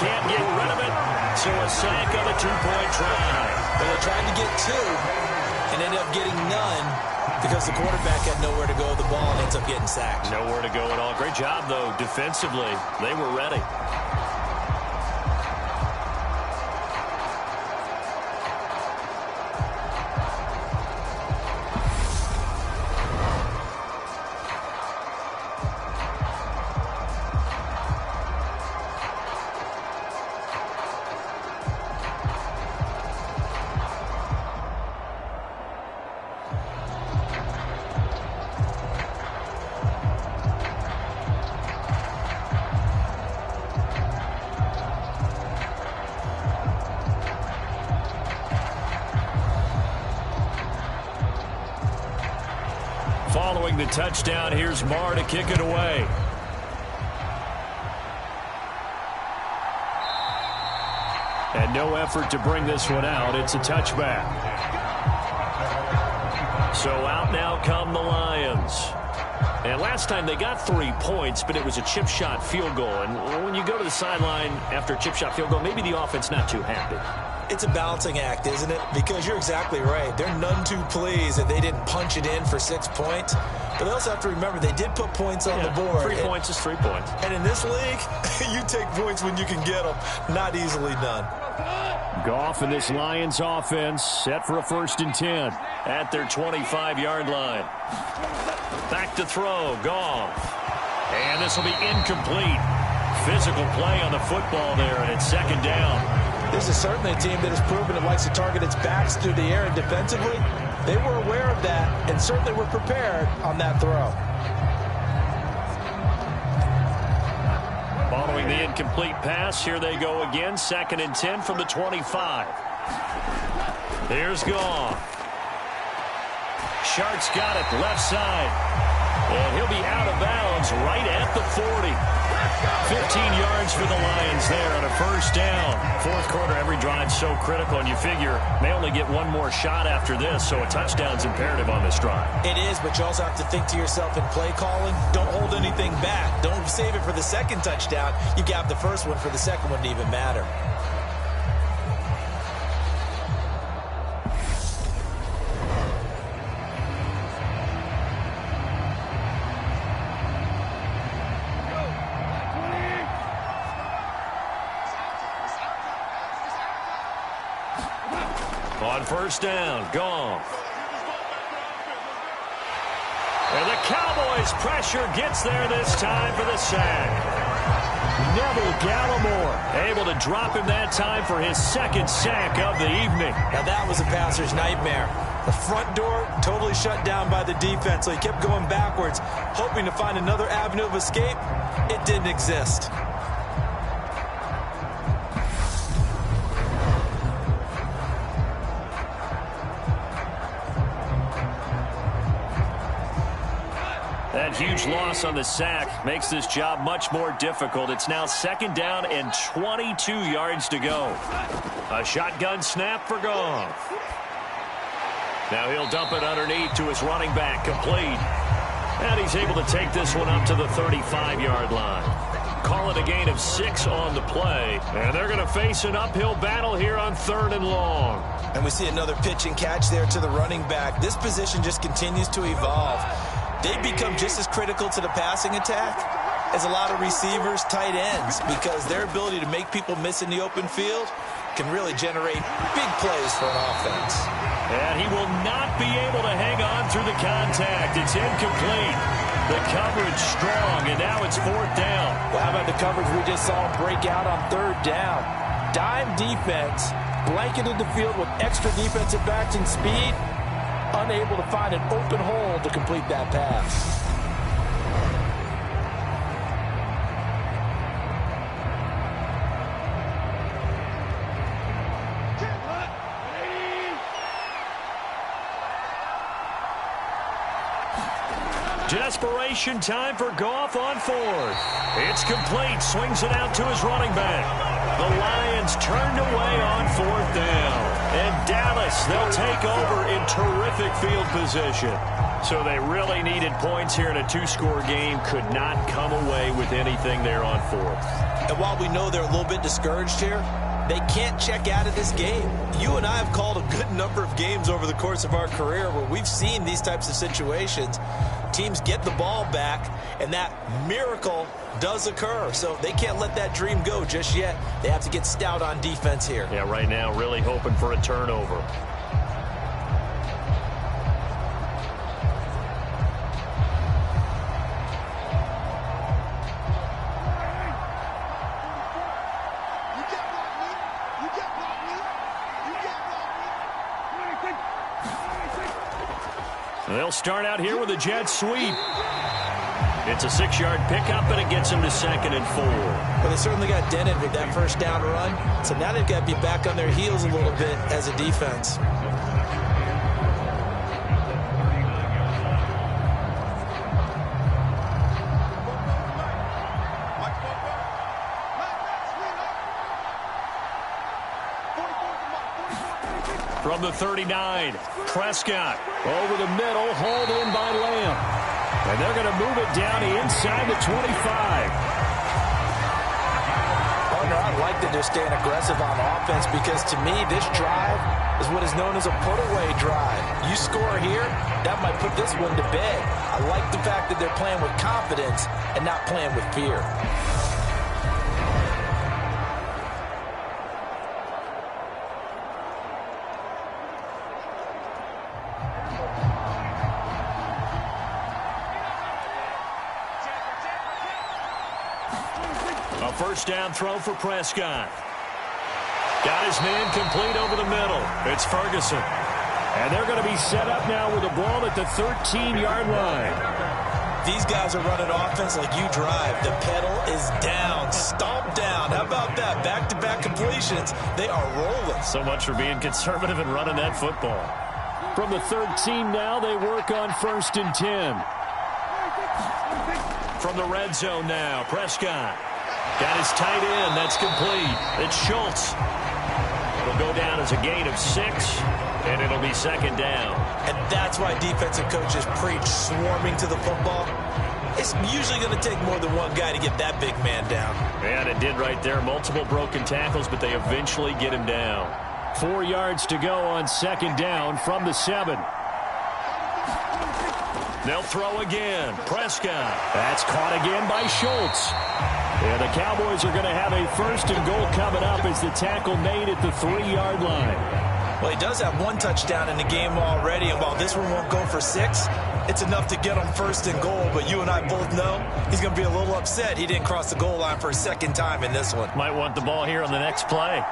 Can't get rid of it. So a sack on the 2-point try. Well, they tried to get 2 and ended up getting none because the quarterback had nowhere to go with the ball and ends up getting sacked. Nowhere to go at all. Great job, though, defensively. They were ready. Following the touchdown, here's Marr to kick it away. And no effort to bring this one out. It's a touchback. So out now come the Lions. And last time they got 3 points, but it was a chip shot field goal. And when you go to the sideline after a chip shot field goal, maybe the offense not too happy. It's a balancing act, isn't it? Because you're exactly right. They're none too pleased that they didn't punch it in for 6 points. But they also have to remember they did put points on the board. 3 points is 3 points. And in this league, you take points when you can get them. Not easily done. Goff and this Lions offense set for a 1st and 10 at their 25-yard line. Back to throw, Goff. And this will be incomplete. Physical play on the football there, and it's 2nd down. This is certainly a team that has proven it likes to target its backs through the air and defensively. They were aware of that and certainly were prepared on that throw. Following the incomplete pass, here they go again. 2nd and 10 from the 25. Here's Goff. Shark's got it left side. And he'll be out of bounds right at the 40. 15 yards for the Lions there on a 1st down. 4th quarter, every drive so critical, and you figure they only get one more shot after this, so a touchdown's imperative on this drive. It is, but you also have to think to yourself in play calling, don't hold anything back. Don't save it for the 2nd touchdown. You got the 1st one for the 2nd one to even matter. On 1st down, Goff. And the Cowboys' pressure gets there this time for the sack. Neville Gallimore able to drop him that time for his 2nd sack of the evening. Now that was a passer's nightmare. The front door totally shut down by the defense, so he kept going backwards, hoping to find another avenue of escape. It didn't exist. That huge loss on the sack makes this job much more difficult. It's now 2nd down and 22 yards to go. A shotgun snap for Goff. Now he'll dump it underneath to his running back, complete. And he's able to take this one up to the 35-yard line. Call it a gain of 6 on the play. And they're going to face an uphill battle here on 3rd and long. And we see another pitch and catch there to the running back. This position just continues to evolve. They become just as critical to the passing attack as a lot of receivers, tight ends, because their ability to make people miss in the open field can really generate big plays for an offense. And he will not be able to hang on through the contact. It's incomplete. The coverage strong, and now it's 4th down. Well, how about the coverage we just saw him break out on 3rd down? Dime defense, blanketed the field with extra defensive backs and speed, unable to find an open hole to complete that pass. Desperation time for Goff on 4th. It's complete. Swings it out to his running back. The Lions turned away on 4th down. And Dallas, they'll take over in terrific field position. So they really needed points here in a 2-score game. Could not come away with anything there on 4th. And while we know they're a little bit discouraged here, they can't check out of this game. You and I have called a good number of games over the course of our career where we've seen these types of situations. Teams get the ball back, and that miracle does occur. So they can't let that dream go just yet. They have to get stout on defense here. Yeah, right now really hoping for a turnover. They'll start out here with a jet sweep. It's a 6-yard pickup, and it gets them to 2nd and 4. Well, they certainly got dented with that 1st down run. So now they've got to be back on their heels a little bit as a defense. From the 39, Prescott over the middle, hauled in by Lamb. And they're going to move it down inside the 25. Partner, I like the and they're staying aggressive on offense because, to me, this drive is what is known as a put-away drive. You score here, that might put this one to bed. I like the fact that they're playing with confidence and not playing with fear. A first down throw for Prescott. Got his man complete over the middle. It's Ferguson. And they're going to be set up now with the ball at the 13-yard line. These guys are running offense like you drive. The pedal is down, stomp down. How about that? Back-to-back completions. They are rolling. So much for being conservative and running that football. From the 13 now, they work on 1st and 10. From the red zone now, Prescott. Got his tight end. That's complete. It's Schultz. It'll go down as a gain of 6, and it'll be 2nd down. And that's why defensive coaches preach swarming to the football. It's usually going to take more than one guy to get that big man down. And it did right there. Multiple broken tackles, but they eventually get him down. 4 yards to go on 2nd down from the 7. They'll throw again. Prescott. That's caught again by Schultz. And the Cowboys are going to have a 1st and goal coming up as the tackle made at the 3-yard line. Well, he does have 1 touchdown in the game already, and while this one won't go for 6, it's enough to get him 1st and goal. But you and I both know he's going to be a little upset he didn't cross the goal line for a 2nd time in this one. Might want the ball here on the next play.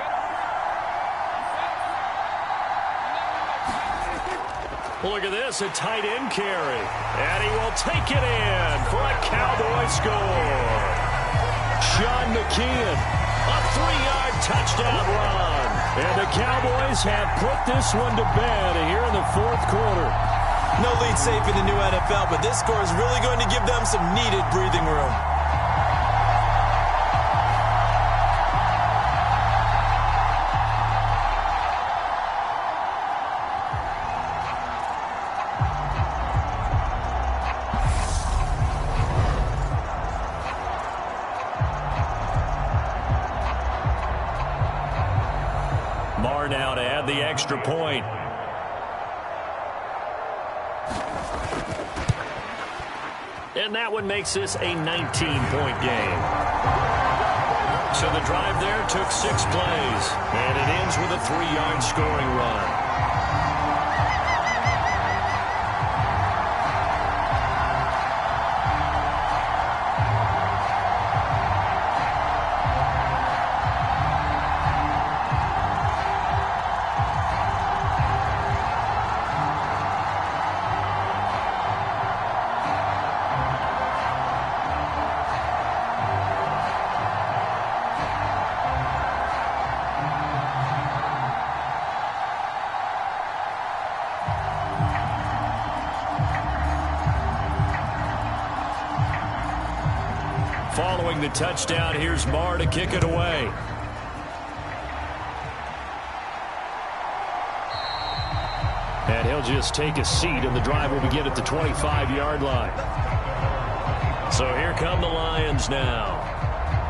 Look at this, a tight end carry. And he will take it in for a Cowboy score. Sean McKeon, a 3-yard touchdown run. And the Cowboys have put this one to bed here in the 4th quarter. No lead safe in the new NFL, but this score is really going to give them some needed breathing room. Marr now to add the extra point. And that one makes this a 19-point game. So the drive there took 6 plays. And it ends with a 3-yard scoring run. Following the touchdown, here's Marr to kick it away. And he'll just take a seat, and the drive will begin at the 25-yard line. So here come the Lions now.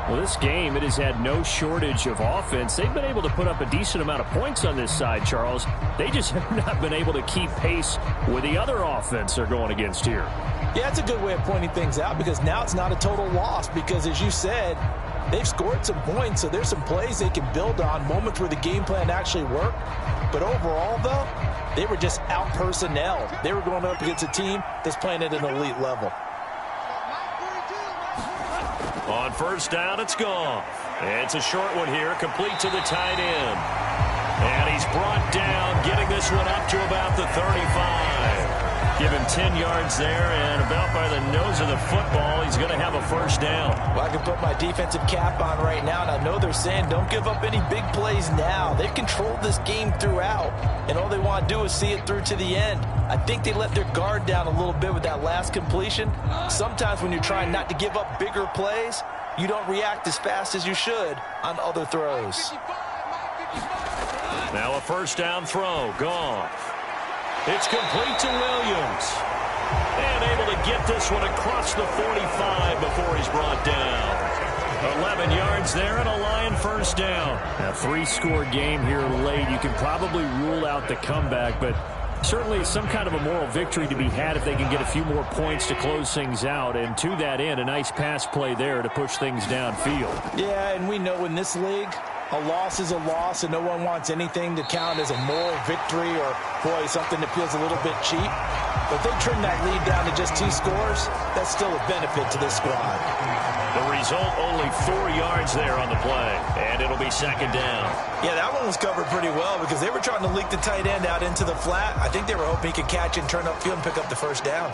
Well, this game, it has had no shortage of offense. They've been able to put up a decent amount of points on this side, Charles. They just have not been able to keep pace with the other offense they're going against here. Yeah, it's a good way of pointing things out because now it's not a total loss because, as you said, they've scored some points, so there's some plays they can build on, moments where the game plan actually worked. But overall, though, they were just out-personnel. They were going up against a team that's playing at an elite level. On 1st down, it's gone. It's a short one here, complete to the tight end. And he's brought down, getting this one up to about the 35. Give him 10 yards there, and about by the nose of the football, he's going to have a 1st down. Well, I can put my defensive cap on right now, and I know they're saying don't give up any big plays now. They've controlled this game throughout, and all they want to do is see it through to the end. I think they let their guard down a little bit with that last completion. Sometimes when you're trying not to give up bigger plays, you don't react as fast as you should on other throws. Now a 1st down throw, gone. It's complete to Williams. And able to get this one across the 45 before he's brought down. 11 yards yards there and a Lion first down. A 3-score game here late. You can probably rule out the comeback, but certainly some kind of a moral victory to be had if they can get a few more points to close things out. And to that end, a nice pass play there to push things downfield. Yeah, and we know in this league, a loss is a loss, and no one wants anything to count as a moral victory or, boy, something that feels a little bit cheap. But if they trim that lead down to just 2 scores, that's still a benefit to this squad. The result, only 4 yards there on the play, and it'll be second down. Yeah, that one was covered pretty well because they were trying to leak the tight end out into the flat. I think they were hoping he could catch and turn upfield and pick up the first down.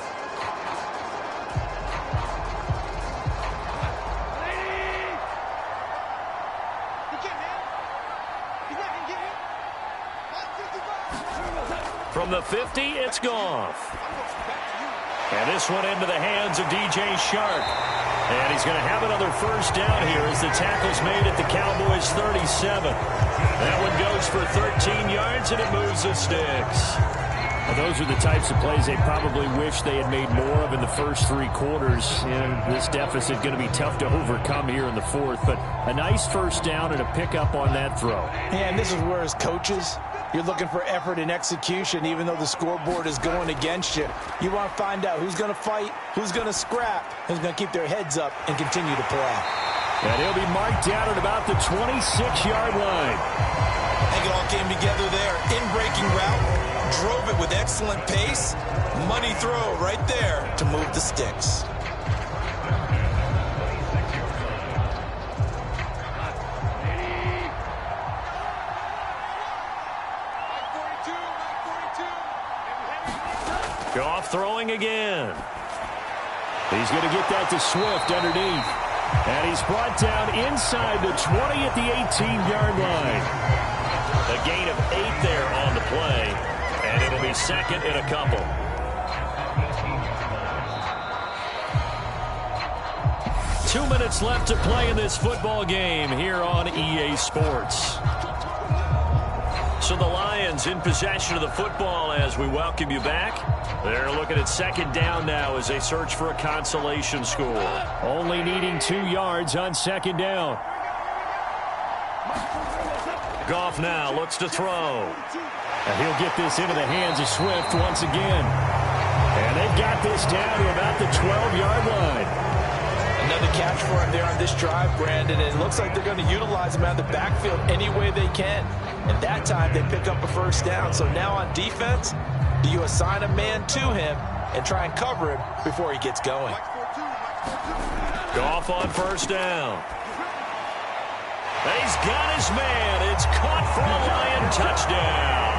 From the 50, it's Goff. And this one into the hands of DJ Shark. And he's going to have another first down here as the tackle's made at the Cowboys' 37. That one goes for 13 yards, and it moves the sticks. Well, those are the types of plays they probably wish they had made more of in the first 3 quarters. And this deficit going to be tough to overcome here in the 4th. But a nice first down and a pickup on that throw. Yeah, and this is where, as coaches, you're looking for effort and execution, even though the scoreboard is going against you. You want to find out who's going to fight, who's going to scrap, who's going to keep their heads up and continue to play. And he'll be marked down at about the 26-yard line. I think it all came together there. In-breaking route, drove it with excellent pace. Money throw right there to move the sticks. Goff throwing again. He's going to get that to Swift underneath. And he's brought down inside the 20 at the 18-yard line. A gain of 8 there on the play. And it'll be second and a couple. Two minutes left to play in this football game here on EA Sports. So the Lions in possession of the football as we welcome you back. They're looking at second down now as they search for a consolation score. Only needing 2 yards on second down. Goff now looks to throw. And he'll get this into the hands of Swift once again. And they've got this down to about the 12-yard line. Another catch for him there on this drive, Brandon. And it looks like they're going to utilize him out of the backfield any way they can. And that time they pick up a first down. So now on defense, do you assign a man to him and try and cover him before he gets going? Goff on first down. He's got his man. It's caught for a Lion touchdown.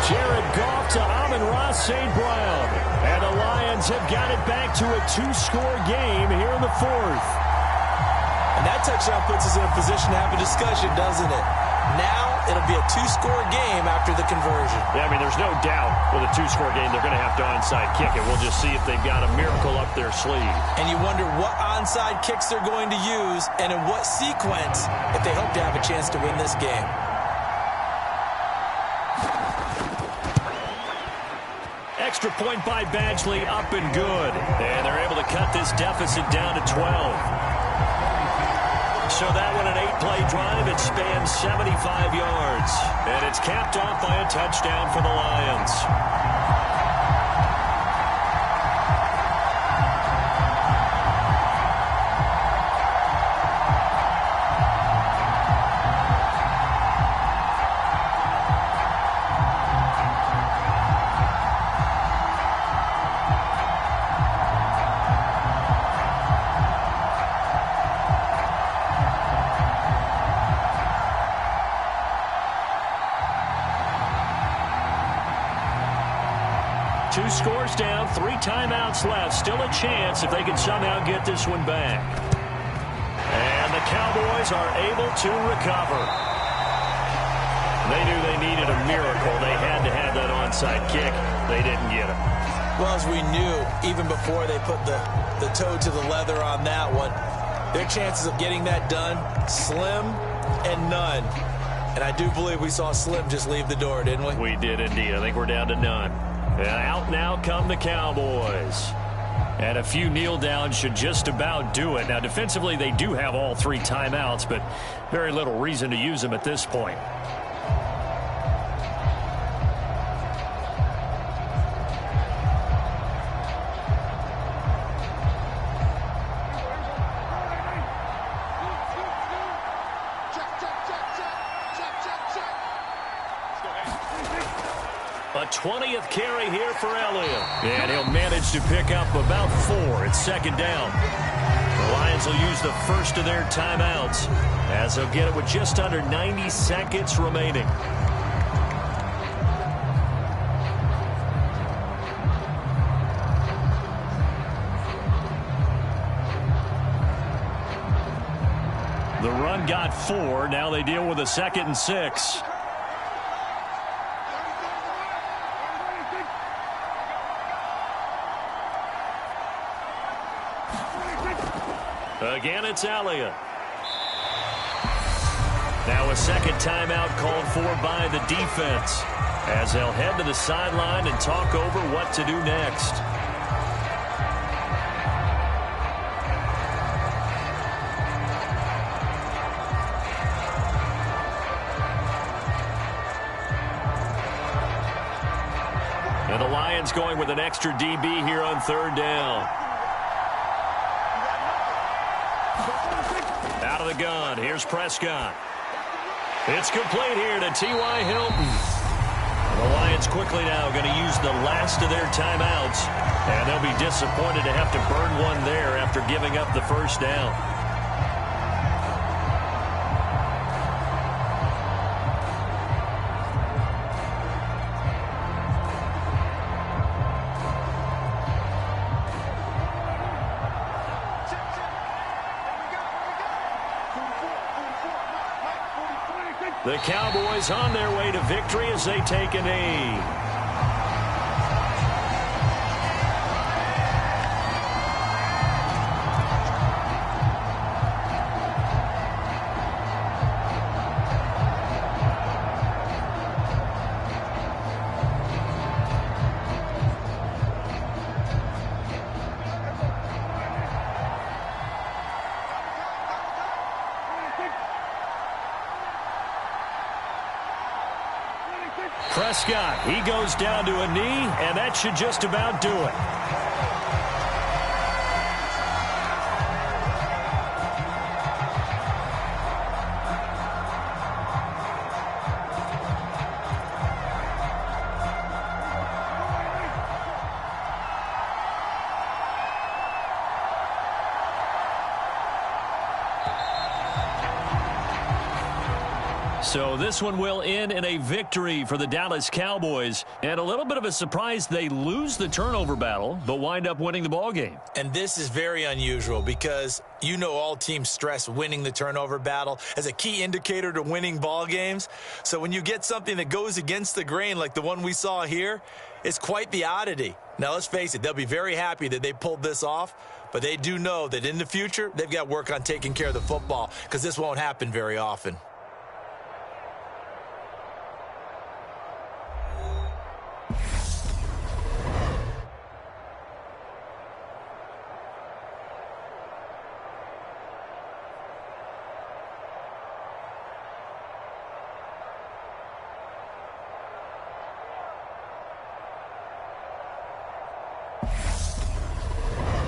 Jared Goff to Amon-Ra St. Brown. And the Lions have got it back to a 2-score game here in the 4th. And that touchdown puts us in a position to have a discussion, doesn't it? Now it'll be a 2-score game after the conversion. Yeah, I mean, there's no doubt with a 2-score game they're going to have to onside kick it. We'll just see if they've got a miracle up their sleeve. And you wonder what onside kicks they're going to use and in what sequence if they hope to have a chance to win this game. Extra point by Badgley, up and good. And they're able to cut this deficit down to 12. So that one, an 8-play drive. It spans 75 yards. And it's capped off by a touchdown for the Lions. Two scores down, 3 timeouts left. Still a chance if they can somehow get this one back. And the Cowboys are able to recover. They knew they needed a miracle. They had to have that onside kick. They didn't get it. Well, as we knew, even before they put the toe to the leather on that one, their chances of getting that done, slim and none. And I do believe we saw Slim just leave the door, didn't we? We did indeed. I think we're down to none. And out now come the Cowboys. And a few kneel downs should just about do it. Now, defensively, they do have all 3 timeouts, but very little reason to use them at this point. A 20th carry here for Elliott. And he'll manage to pick up about 4. It's second down. The Lions will use the first of their timeouts as they'll get it with just under 90 seconds remaining. The run got 4. Now they deal with a 2nd and 6. Again, it's Elliott. Now a second timeout called for by the defense as they'll head to the sideline and talk over what to do next. And the Lions going with an extra DB here on 3rd down. Out of the gun, here's Prescott. It's complete here to T.Y. Hilton. The Lions quickly now going to use the last of their timeouts, and they'll be disappointed to have to burn one there after giving up the first down. The Cowboys on their way to victory as they take a knee. Prescott, he goes down to a knee, and that should just about do it. So this one will end in a victory for the Dallas Cowboys. And a little bit of a surprise, they lose the turnover battle, but wind up winning the ball game. And this is very unusual because you know all teams stress winning the turnover battle as a key indicator to winning ball games. So when you get something that goes against the grain like the one we saw here, it's quite the oddity. Now, let's face it, they'll be very happy that they pulled this off, but they do know that in the future, they've got work on taking care of the football because this won't happen very often.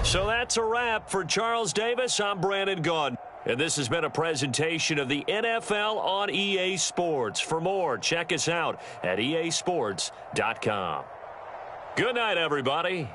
So that's a wrap for Charles Davis. I'm Brandon Gaudin. And this has been a presentation of the NFL on EA Sports. For more, check us out at easports.com. Good night, everybody.